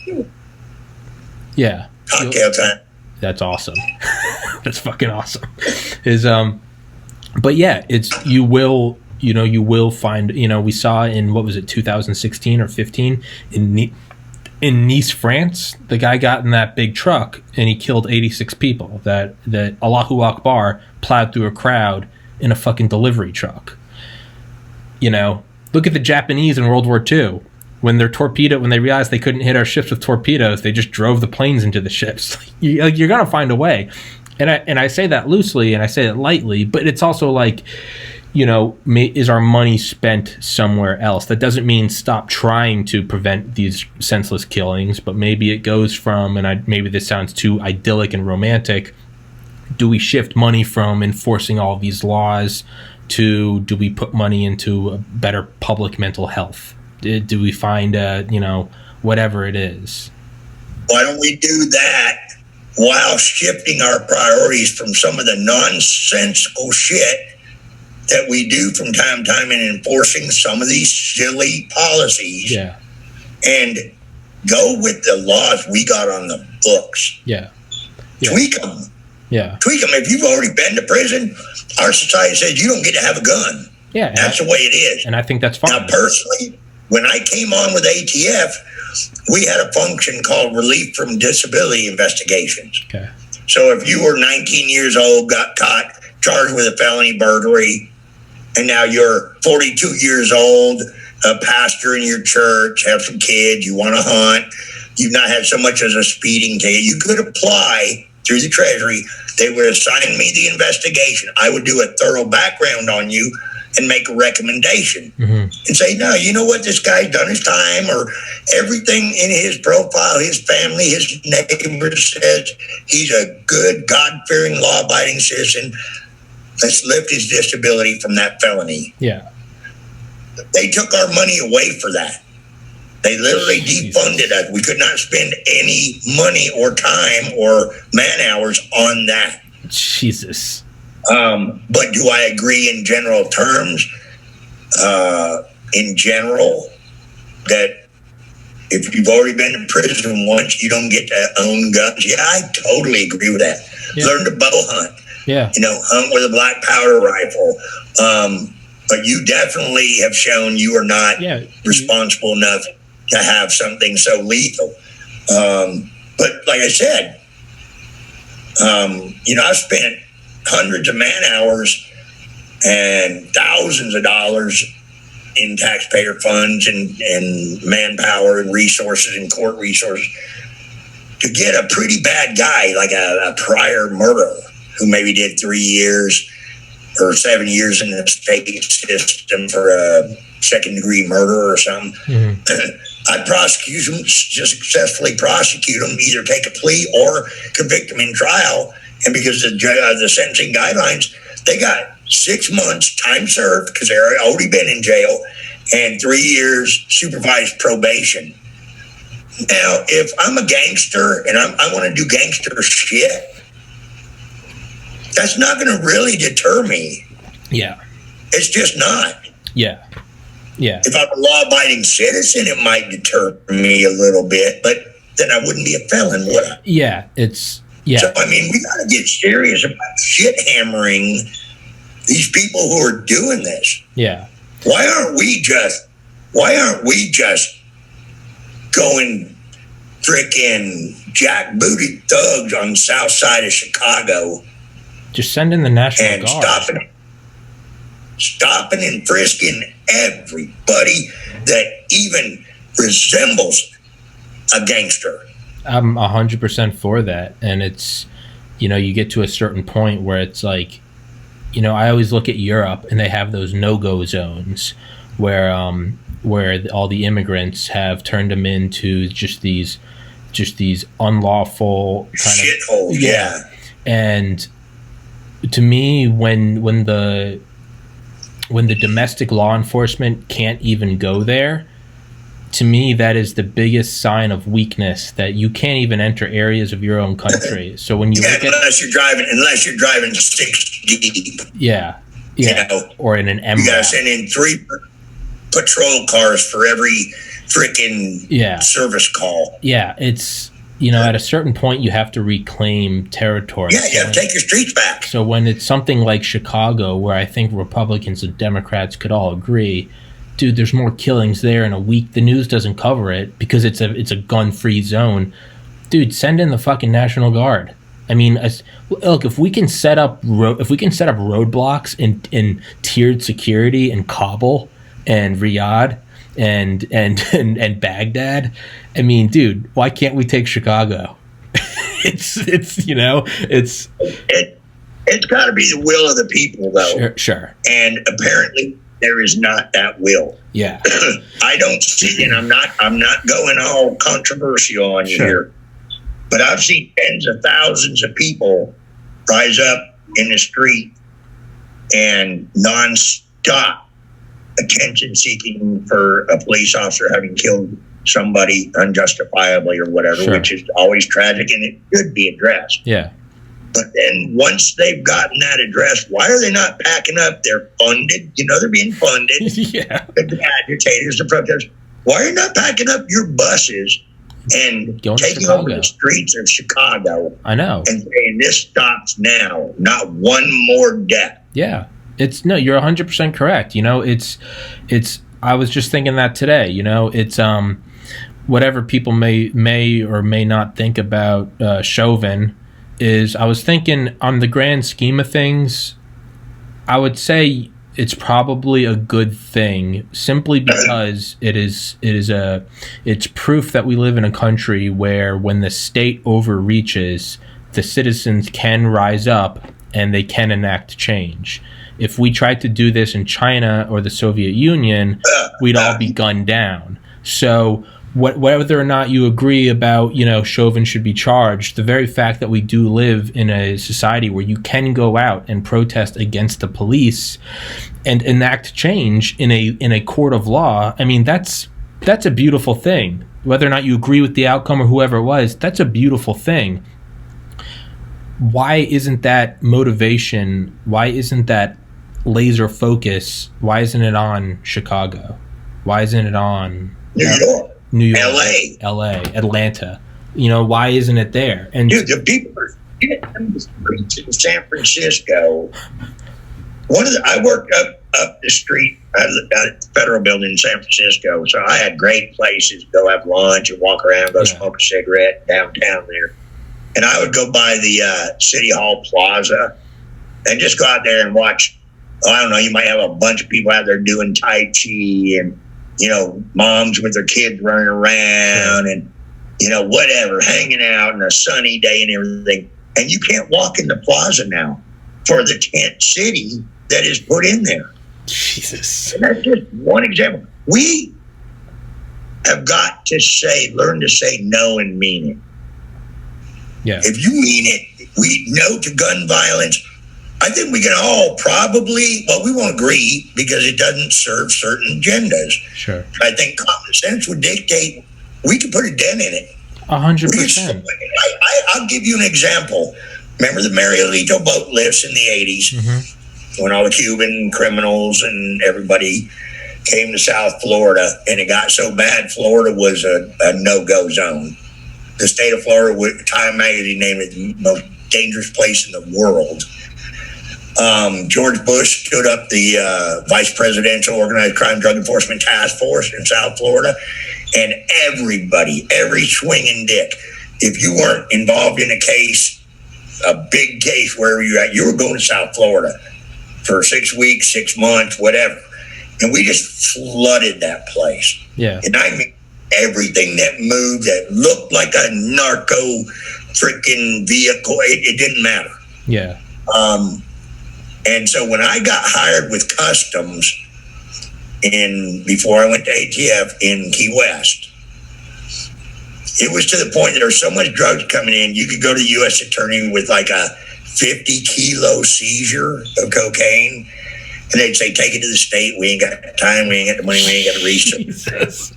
you. Yeah. Cocktail time. That's awesome. That's fucking awesome. But yeah, you will find, we saw in, what was it, 2016 or 15 in Nice, France, the guy got in that big truck and he killed 86 people that Allahu Akbar plowed through a crowd in a fucking delivery truck. Look at the Japanese in World War II. When they realized they couldn't hit our ships with torpedoes, they just drove the planes into the ships. You're going to find a way. And I say that loosely and I say it lightly, but it's also like, is our money spent somewhere else? That doesn't mean stop trying to prevent these senseless killings, but maybe it goes from, and maybe this sounds too idyllic and romantic, do we shift money from enforcing all these laws to do we put money into a better public mental health? Do we find whatever it is? Why don't we do that while shifting our priorities from some of the nonsensical shit that we do from time to time in enforcing some of these silly policies? Yeah. And go with the laws we got on the books. Yeah. Tweak them. Yeah. Tweak them. If you've already been to prison, our society says you don't get to have a gun. Yeah. That's the way it is. And I think that's fine. Now, personally, when I came on with ATF, we had a function called Relief from Disability Investigations. Okay. So if you were 19 years old, got caught, charged with a felony burglary, and now you're 42 years old, a pastor in your church, have some kids, you want to hunt, you've not had so much as a speeding ticket, you could apply through the Treasury. They would assign me the investigation. I would do a thorough background on you and make a recommendation and say, no, you know what, this guy's done his time, or everything in his profile, his family, his neighbors says he's a good, God-fearing, law-abiding citizen. Let's lift his disability from that felony. Yeah. They took our money away for that. They literally defunded us. We could not spend any money or time or man hours on that. Jesus. But do I agree in general terms, in general, that if you've already been in prison once, you don't get to own guns? Yeah, I totally agree with that. Yeah. Learn to bow hunt. Yeah. Hunt with a black powder rifle. But you definitely have shown you are not responsible enough to have something so lethal. But like I said, I've spent hundreds of man hours and thousands of dollars in taxpayer funds and manpower and resources and court resources to get a pretty bad guy, like a prior murderer who maybe did 3 years or 7 years in the state system for a second-degree murder or something. I'd prosecute him, just successfully prosecute him, either take a plea or convict him in trial. And because of the sentencing guidelines, they got 6 months time served because they're already been in jail, and 3 years supervised probation. Now, if I'm a gangster and I want to do gangster shit, that's not going to really deter me. Yeah. It's just not. Yeah. Yeah. If I'm a law-abiding citizen, it might deter me a little bit, but then I wouldn't be a felon, would I? Yeah. Yeah. So, we got to get serious about shit hammering these people who are doing this. Yeah. Why aren't we just going freaking jackbooted thugs on the south side of Chicago? Just send in the National and Guard. Stopping and frisking everybody that even resembles a gangster. I'm 100% for that. And it's, you get to a certain point where it's like, I always look at Europe and they have those no-go zones where all the immigrants have turned them into just these unlawful kind shithole. Yeah. And to me, when the domestic law enforcement can't even go there, to me that is the biggest sign of weakness, that you can't even enter areas of your own country. So when you look unless you're driving 6 deep. Yeah. Or in an MRAP. You gotta send in 3 patrol cars for every freaking service call. Yeah, it's at a certain point you have to reclaim territory. Yeah, you have to take your streets back. So when it's something like Chicago, where I think Republicans and Democrats could all agree, dude, there's more killings there in a week. The news doesn't cover it because it's a gun-free zone. Dude, send in the fucking National Guard. Look, if we can set up roadblocks in tiered security in Kabul and Riyadh and Baghdad, dude, why can't we take Chicago? It's got to be the will of the people, though. Sure. And apparently there is not that will. Yeah. I don't see, and I'm not going all controversial on you here, but I've seen tens of thousands of people rise up in the street and nonstop attention seeking for a police officer having killed somebody unjustifiably or whatever, which is always tragic and it should be addressed. Yeah. But then once they've gotten that addressed, why are they not packing up? They're funded. They're being funded. Yeah. The agitators, the protesters. Why are you not packing up your buses and taking over the streets of Chicago? I know. And saying this stops now. Not one more death. Yeah. You're 100% correct. I was just thinking that today, it's whatever people may or may not think about Chauvin is I was thinking on the grand scheme of things, I would say it's probably a good thing simply because it's proof that we live in a country where when the state overreaches, the citizens can rise up and they can enact change. If we tried to do this in China or the Soviet Union, we'd all be gunned down. So whether or not you agree about, Chauvin should be charged, the very fact that we do live in a society where you can go out and protest against the police and enact change in a court of law, I mean, that's a beautiful thing. Whether or not you agree with the outcome or whoever it was, that's a beautiful thing. Why isn't that motivation? Why isn't that laser focus? Why isn't it on Chicago? Why isn't it on New York, LA, Atlanta? Why isn't it there? And dude, the people are getting the streets in San Francisco. I worked up the street at the Federal Building in San Francisco, so I had great places to go have lunch and walk around, go smoke a cigarette downtown there. And I would go by the City Hall Plaza and just go out there and watch. I don't know, you might have a bunch of people out there doing Tai Chi and, moms with their kids running around and, whatever, hanging out in a sunny day and everything. And you can't walk in the plaza now for the tent city that is put in there. Jesus. And that's just one example. We have got to learn to say no and mean it. Yeah. If you mean it, we no to gun violence. I think we can all probably, we won't agree because it doesn't serve certain agendas. Sure. I think common sense would dictate we could put a dent in it. 100%. I'll give you an example. Remember the Marielito boat lifts in the 80s? Mm-hmm. When all the Cuban criminals and everybody came to South Florida, and it got so bad, Florida was a no-go zone. The state of Florida, Time Magazine named it the most dangerous place in the world. George Bush stood up the Vice Presidential Organized Crime Drug Enforcement Task Force in South Florida, and every swinging dick, if you weren't involved in a case, a big case, wherever you're at, you were going to South Florida for 6 weeks, 6 months, whatever. And we just flooded that place. Yeah. And I mean, everything that moved that looked like a narco freaking vehicle, it didn't matter. Yeah. And so when I got hired with Customs before I went to ATF in Key West, it was to the point that there was so much drugs coming in, you could go to the U.S. attorney with like a 50-kilo seizure of cocaine, and they'd say, take it to the state. We ain't got time. We ain't got the money. We ain't got the research. Jesus.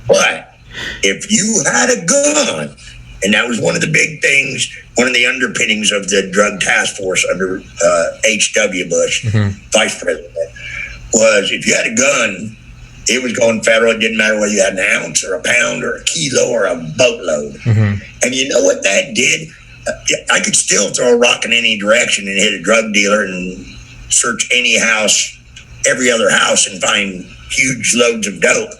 But if you had a gun, and that was one of the big things, one of the underpinnings of the drug task force under H.W. Bush, vice president, was if you had a gun, it was going federal. It didn't matter whether you had an ounce or a pound or a kilo or a boatload. And you know what that did? I could still throw a rock in any direction and hit a drug dealer and search any house, every other house, and find huge loads of dope.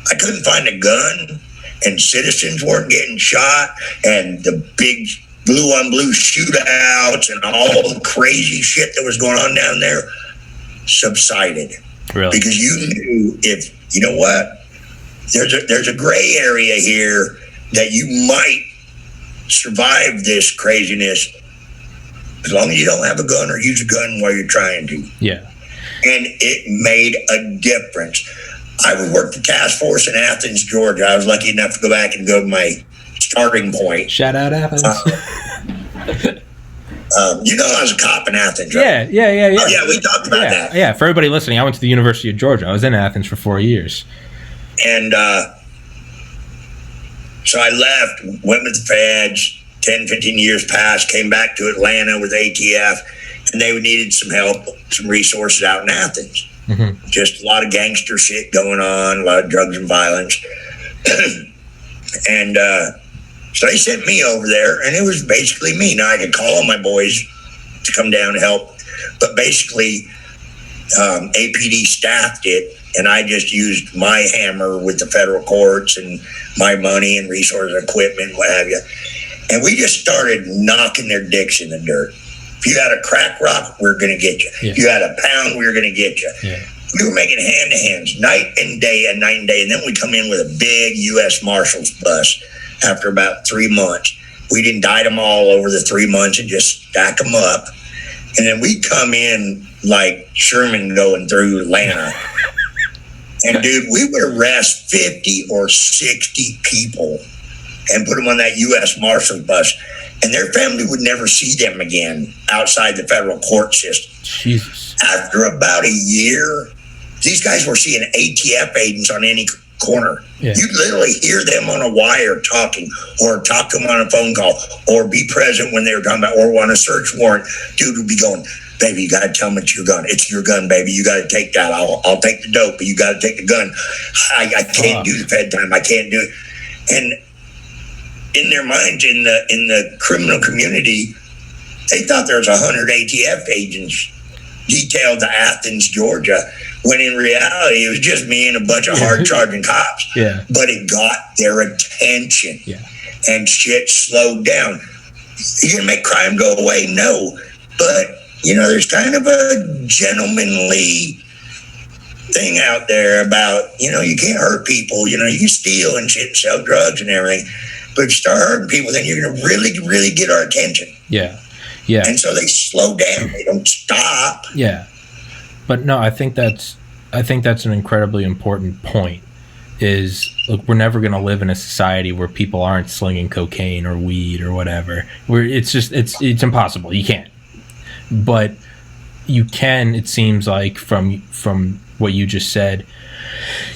I couldn't find a gun, and citizens weren't getting shot, and the big blue-on-blue shootouts and all the crazy shit that was going on down there subsided. Really? Because you knew you know what, there's a gray area here that you might survive this craziness as long as you don't have a gun or use a gun while you're trying to. Yeah. And it made a difference. I would work the task force in Athens, Georgia. I was lucky enough to go back and go to my starting point. Shout out Athens. I was a cop in Athens, right? Yeah. Oh, yeah, we talked about that. Yeah, for everybody listening, I went to the University of Georgia. I was in Athens for 4 years. And so I left, went with the feds, 10, 15 years passed, came back to Atlanta with ATF, and they needed some help, some resources out in Athens. Just a lot of gangster shit going on, a lot of drugs and violence. And so they sent me over there, and it was basically me. Now, I could call on my boys to come down and help, but basically APD staffed it, and I just used my hammer with the federal courts and my money and resources, equipment, what have you. And we just started knocking their dicks in the dirt. If you had a crack rock, we're going to get you. Yeah. If you had a pound, we were going to get you. Yeah. We were making hand-to-hands night and day and night and day. And then we come in with a big U.S. Marshals bus after about 3 months. We'd indict them all over the 3 months and just stack them up. And then we'd come in like Sherman going through Atlanta. And, dude, we would arrest 50 or 60 people and put them on that U.S. Marshals bus. And their family would never see them again outside the federal court system. Jesus. After about a year, these guys were seeing ATF agents on any corner. Yeah. You'd literally hear them on a wire talking, or talk to them on a phone call, or be present when they were talking about, or on a search warrant. Dude would be going, baby, you got to tell them it's your gun. It's your gun, baby. You got to take that. I'll take the dope, but you got to take the gun. I can't do the fed time. I can't do it. And in their minds, in the criminal community, they thought there was 100 ATF agents detailed to Athens, Georgia, when in reality it was just me and a bunch of hard-charging cops. Yeah. But it got their attention. Yeah. And shit slowed down. You gonna make crime go away? No. But, there's kind of a gentlemanly thing out there about, you can't hurt people. You can steal and shit, sell drugs and everything. But if you start hurting people, then you're going to really, really get our attention. Yeah. Yeah. And so they slow down. They don't stop. Yeah. But no, I think that's an incredibly important point. Is, look, we're never going to live in a society where people aren't slinging cocaine or weed or whatever. It's impossible. You can't. But you can, it seems like, from what you just said,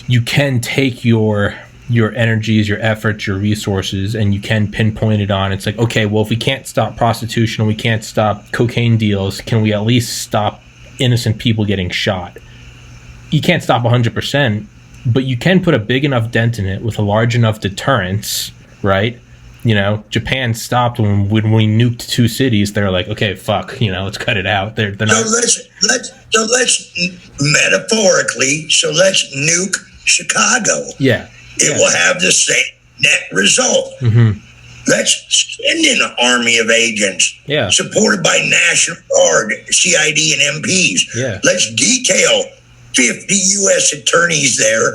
you can take your energies, your efforts, your resources, and you can pinpoint it on. It's like, okay, well, if we can't stop prostitution and we can't stop cocaine deals, can we at least stop innocent people getting shot? You can't stop 100%, but you can put a big enough dent in it with a large enough deterrence, right? Japan stopped when we nuked 2 cities. They're like, okay, fuck, let's cut it out. They're not. So let's metaphorically. So let's nuke Chicago. Yeah. It will have the same net result. Mm-hmm. Let's send in an army of agents supported by National Guard, CID, and MPs. Yeah. Let's detail 50 U.S. attorneys there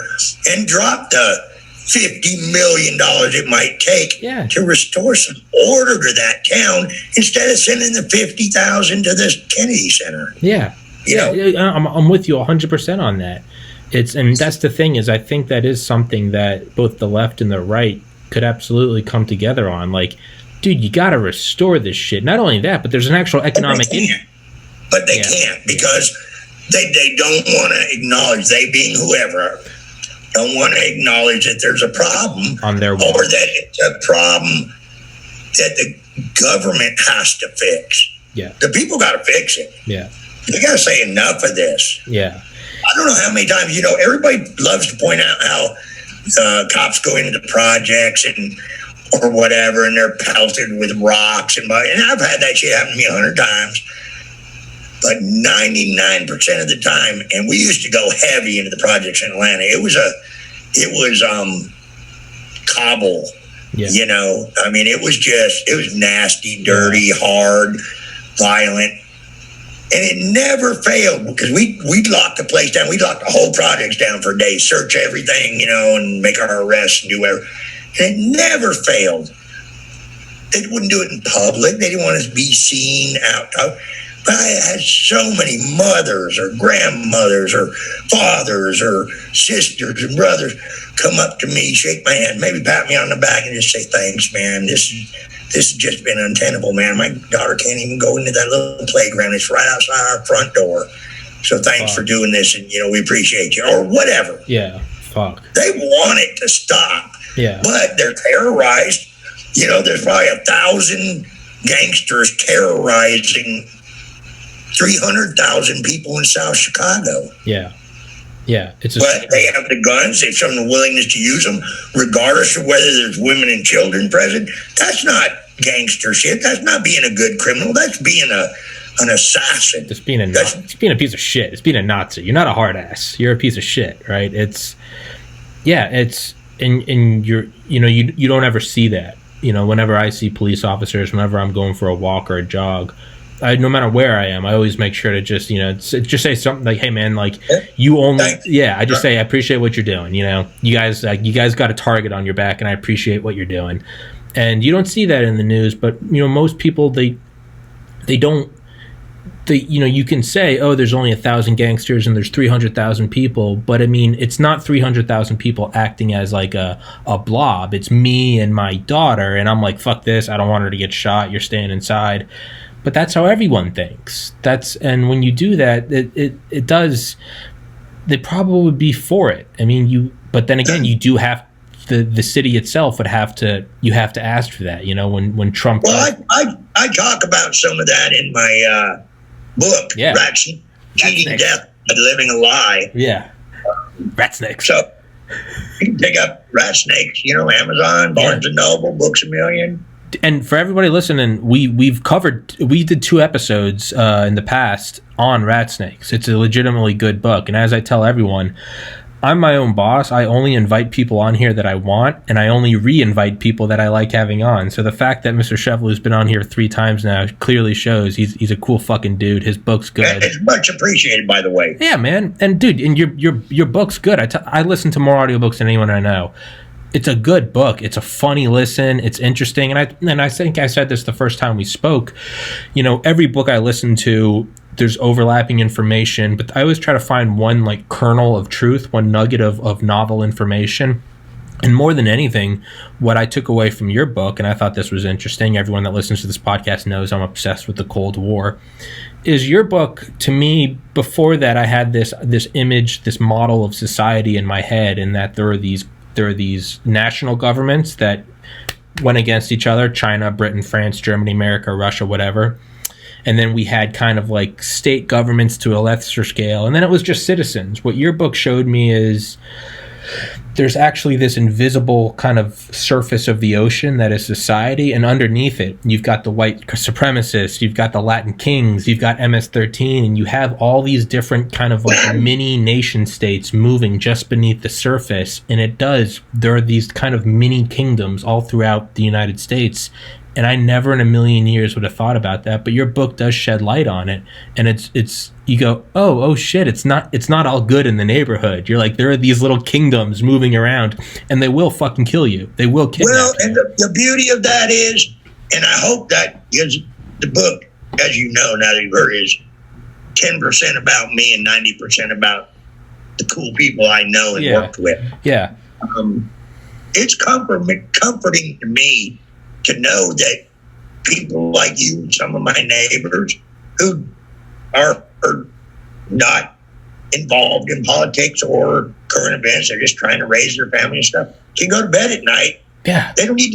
and drop the $50 million it might take to restore some order to that town instead of sending the $50,000 to this Kennedy Center. Yeah. I'm with you 100% on that. And that's the thing, is I think that is something that both the left and the right could absolutely come together on. Like, dude, you got to restore this shit. Not only that, but there's an actual economic But they can't because they don't want to acknowledge, they being whoever, don't want to acknowledge that there's a problem on their or that it's a problem that the government has to fix. Yeah. The people got to fix it. Yeah. They got to say enough of this. Yeah. I don't know how many times, everybody loves to point out how cops go into the projects or whatever, and they're pelted with rocks. And I've had that shit happen to me 100 times. But 99% of the time, and we used to go heavy into the projects in Atlanta. It was cobble, it was nasty, dirty, hard, violent. And it never failed because we'd lock the place down. We'd lock the whole projects down for a day, search everything, and make our arrests and do whatever. And it never failed. They wouldn't do it in public. They didn't want us to be seen out. But I had so many mothers or grandmothers or fathers or sisters and brothers come up to me, shake my hand, maybe pat me on the back and just say, thanks, man. This has just been untenable, man. My daughter can't even go into that little playground. It's right outside our front door. So thanks for doing this, and, we appreciate you, or whatever. Yeah, fuck. They want it to stop. Yeah. But they're terrorized. There's probably 1,000 gangsters terrorizing 300,000 people in South Chicago. Yeah. Yeah. But they have the guns. They've shown the willingness to use them, regardless of whether there's women and children present. That's not gangster shit. That's not being a good criminal. That's being an assassin. It's being a piece of shit. It's being a Nazi. You're not a hard ass. You're a piece of shit, right? And you don't ever see that. whenever I see police officers, whenever I'm going for a walk or a jog, no matter where I am, I always make sure to just, just say something like, "Hey, man, like you only," I just say, "I appreciate what you're doing." You guys got a target on your back, and I appreciate what you're doing. And you don't see that in the news, but most people they don't. You can say, "Oh, there's only 1,000 gangsters and there's 300,000 people," but I mean, it's not 300,000 people acting as like a blob. It's me and my daughter, and I'm like, "Fuck this! I don't want her to get shot. You're staying inside." But that's how everyone thinks. And when you do that, it does. They probably would be for it. I mean, but then again, you do have the city itself would have to. You have to ask for that. When Trump. Well, I talk about some of that in my book. Yeah. Cheating Death but Living a Lie. Yeah. Ratsnakes. So you can pick up Ratsnakes. Amazon, Barnes and Noble, Books A Million. And for everybody listening, we did 2 episodes in the past on Ratsnakes. It's a legitimately good book. And as I tell everyone, I'm my own boss. I only invite people on here that I want, and I only re-invite people that I like having on. So the fact that Mr. Cefalu's been on here 3 times now clearly shows he's a cool fucking dude. His book's good. It's much appreciated, by the way. Yeah, man. And dude, and your book's good. I listen to more audiobooks than anyone I know. It's a good book. It's a funny listen. It's interesting. And I think I said this the first time we spoke. Every book I listen to, there's overlapping information, but I always try to find one like kernel of truth, one nugget of novel information. And more than anything, what I took away from your book, and I thought this was interesting, everyone that listens to this podcast knows I'm obsessed with the Cold War, is your book, to me, before that I had this image, this model of society in my head, and that there are these national governments that went against each other, China, Britain, France, Germany, America, Russia, whatever. And then we had kind of like state governments to a lesser scale. And then it was just citizens. What your book showed me is there's actually this invisible kind of surface of the ocean that is society. And underneath it, you've got the white supremacists, you've got the Latin kings, you've got MS-13, and you have all these different kind of like mini nation states moving just beneath the surface. And there are these kind of mini kingdoms all throughout the United States. And I never in a million years would have thought about that, but your book does shed light on it. And it's you go, oh shit, it's not all good in the neighborhood. You're like, there are these little kingdoms moving around, and they will fucking kill you. They will kidnap you. Well, and the beauty of that is, and I hope that is the book, as you know, now that you've heard, is 10% about me and 90% about the cool people I know and worked with. Yeah. It's comforting to me to know that people like you and some of my neighbors who are not involved in politics or current events, they're just trying to raise their family and stuff, can go to bed at night. Yeah. They don't need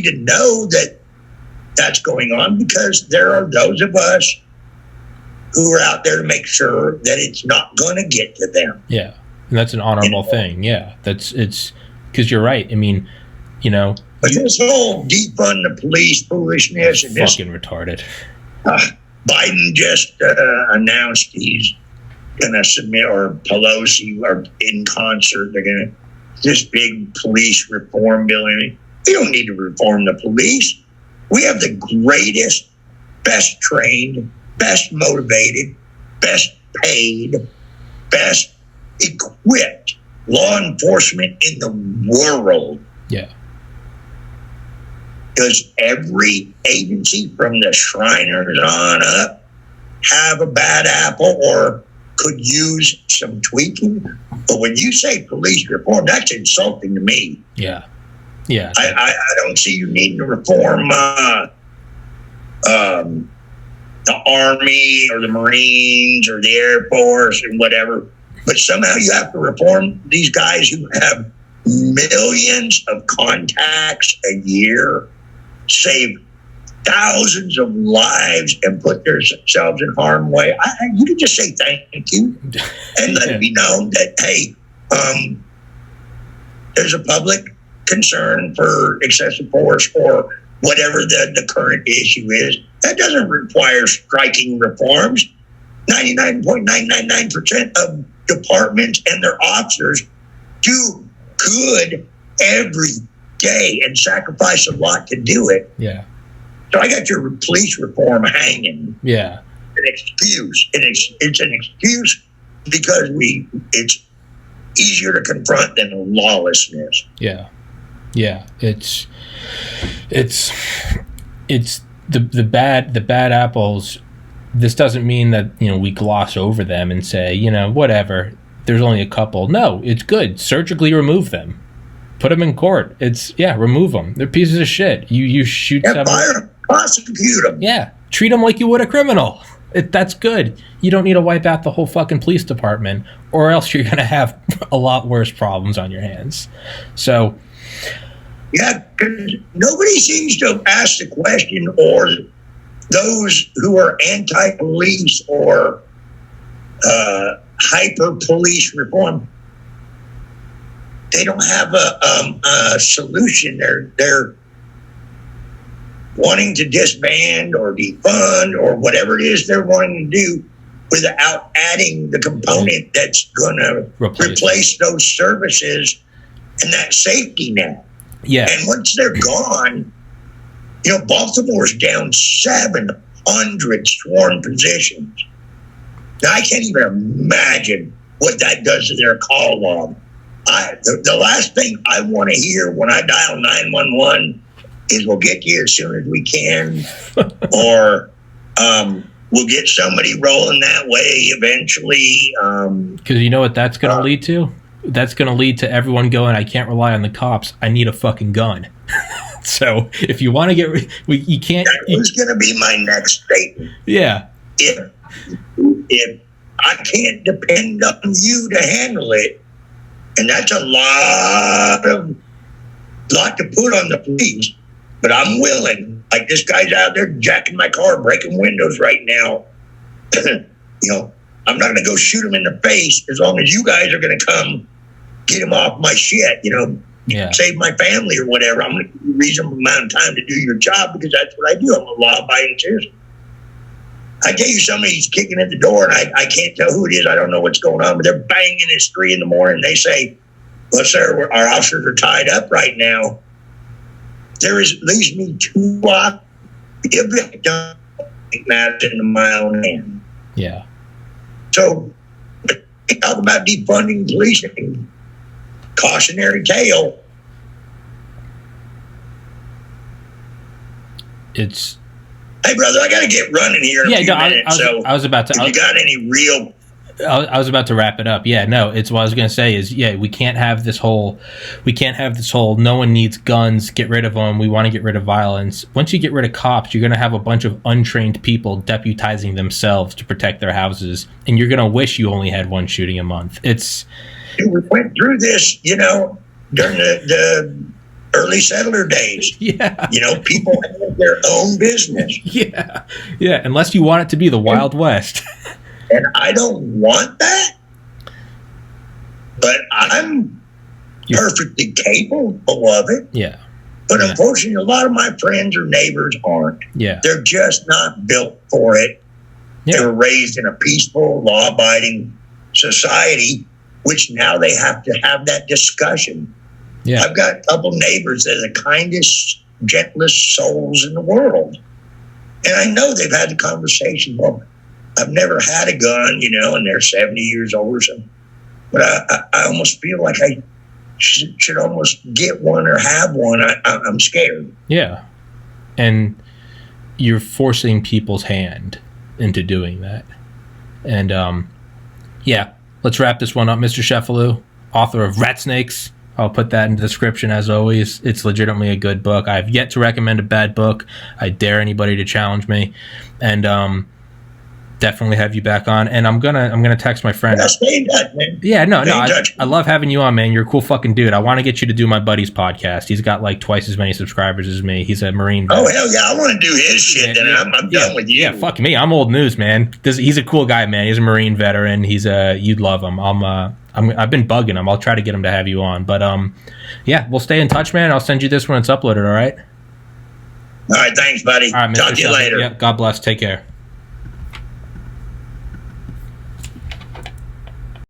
to know that that's going on, because there are those of us who are out there to make sure that it's not going to get to them. Yeah. And that's an honorable thing. Yeah. It's because you're right. I mean, But this whole defund the police foolishness and fucking retarded. Biden just announced he's going to submit, or Pelosi are in concert. They're going to this big police reform bill. We don't need to reform the police. We have the greatest, best trained, best motivated, best paid, best equipped law enforcement in the world. Yeah. Does every agency from the Shriners on up have a bad apple or could use some tweaking? But when you say police reform, that's insulting to me. Yeah. Yeah. I don't see you needing to reform the Army or the Marines or the Air Force and whatever. But somehow you have to reform these guys who have millions of contacts a year, save thousands of lives, and put themselves in harm's way. You can just say thank you and let it be known that, hey, there's a public concern for excessive force or whatever the current issue is. That doesn't require striking reforms. 99.999% of departments and their officers do good every day and sacrifice a lot to do it. Yeah. So I got your police reform hanging. Yeah. An excuse. And it's an excuse because it's easier to confront than lawlessness. Yeah. Yeah. It's the bad apples. This doesn't mean that, you know, we gloss over them and say, you know, whatever, there's only a couple. No, it's good. Surgically remove them. Put them in court. Remove them. They're pieces of shit. You shoot them. Fire them. Prosecute them. Yeah. Treat them like you would a criminal. That's good. You don't need to wipe out the whole fucking police department, or else you're going to have a lot worse problems on your hands. So... yeah, because nobody seems to ask the question, or those who are anti-police or hyper-police reform, they don't have a solution. They're wanting to disband or defund or whatever it is they're wanting to do without adding the component that's going to replace those services and that safety net. Yeah. And once they're gone, you know, Baltimore's down 700 sworn positions. Now, I can't even imagine what that does to their call log. The last thing I want to hear when I dial 911 is we'll get you as soon as we can, or we'll get somebody rolling that way eventually. Because you know what that's going to lead to? That's going to lead to everyone going, I can't rely on the cops. I need a fucking gun. So if you want to you can't. That was going to be my next statement. Yeah. If I can't depend on you to handle it, and that's a lot to put on the police, but I'm willing. Like this guy's out there jacking my car, breaking windows right now. You know, I'm not going to go shoot him in the face as long as you guys are going to come get him off my shit, you know, save my family or whatever. I'm going to give you a reasonable amount of time to do your job because that's what I do. I'm a law-abiding citizen. I tell you, somebody's kicking at the door and I can't tell who it is. I don't know what's going on, but they're banging. It's 3 a.m. They say, well, sir, our officers are tied up right now. There leaves me 2 blocks. Give victim matters into my own hand. Yeah. So, talk about defunding policing. Cautionary tale. It's. Hey, brother, I got to get running here in a few minutes. I was about to. If you got any real. I was about to wrap it up. Yeah, no, it's what I was going to say is, we can't have this whole, no one needs guns, get rid of them, we want to get rid of violence. Once you get rid of cops, you're going to have a bunch of untrained people deputizing themselves to protect their houses, and you're going to wish you only had one shooting a month. We went through this, you know, during the early settler days. Yeah. You know, people have their own business. Yeah. Yeah, unless you want it to be the Wild West. And I don't want that, but I'm perfectly capable of it. Yeah. But unfortunately, a lot of my friends or neighbors aren't. Yeah. They're just not built for it. Yeah. They were raised in a peaceful, law-abiding society, which now they have to have that discussion. Yeah. I've got a couple neighbors that are the kindest, gentlest souls in the world. And I know they've had the conversation. Well, I've never had a gun, you know, and they're 70 years old or something. But I almost feel like I should almost get one or have one. I'm scared. Yeah. And you're forcing people's hand into doing that. And, let's wrap this one up. Mr. Cefalu, author of Ratsnakes. I'll put that in the description as always. It's legitimately a good book. I've yet to recommend a bad book. I dare anybody to challenge me. And, definitely have you back on, and I'm gonna text my friend. Yeah, stay in touch, man. Yeah, no, I love having you on, man. You're a cool fucking dude. I want to get you to do my buddy's podcast. He's got like twice as many subscribers as me. He's a Marine vet. Oh hell yeah, I want to do his shit. Then I'm done with you. Yeah, fuck me. I'm old news, man. He's a cool guy, man. He's a Marine veteran. You'd love him. I've been bugging him. I'll try to get him to have you on, but we'll stay in touch, man. I'll send you this when it's uploaded. All right. All right, thanks, buddy. All right, Talk to you later. Yeah, God bless. Take care.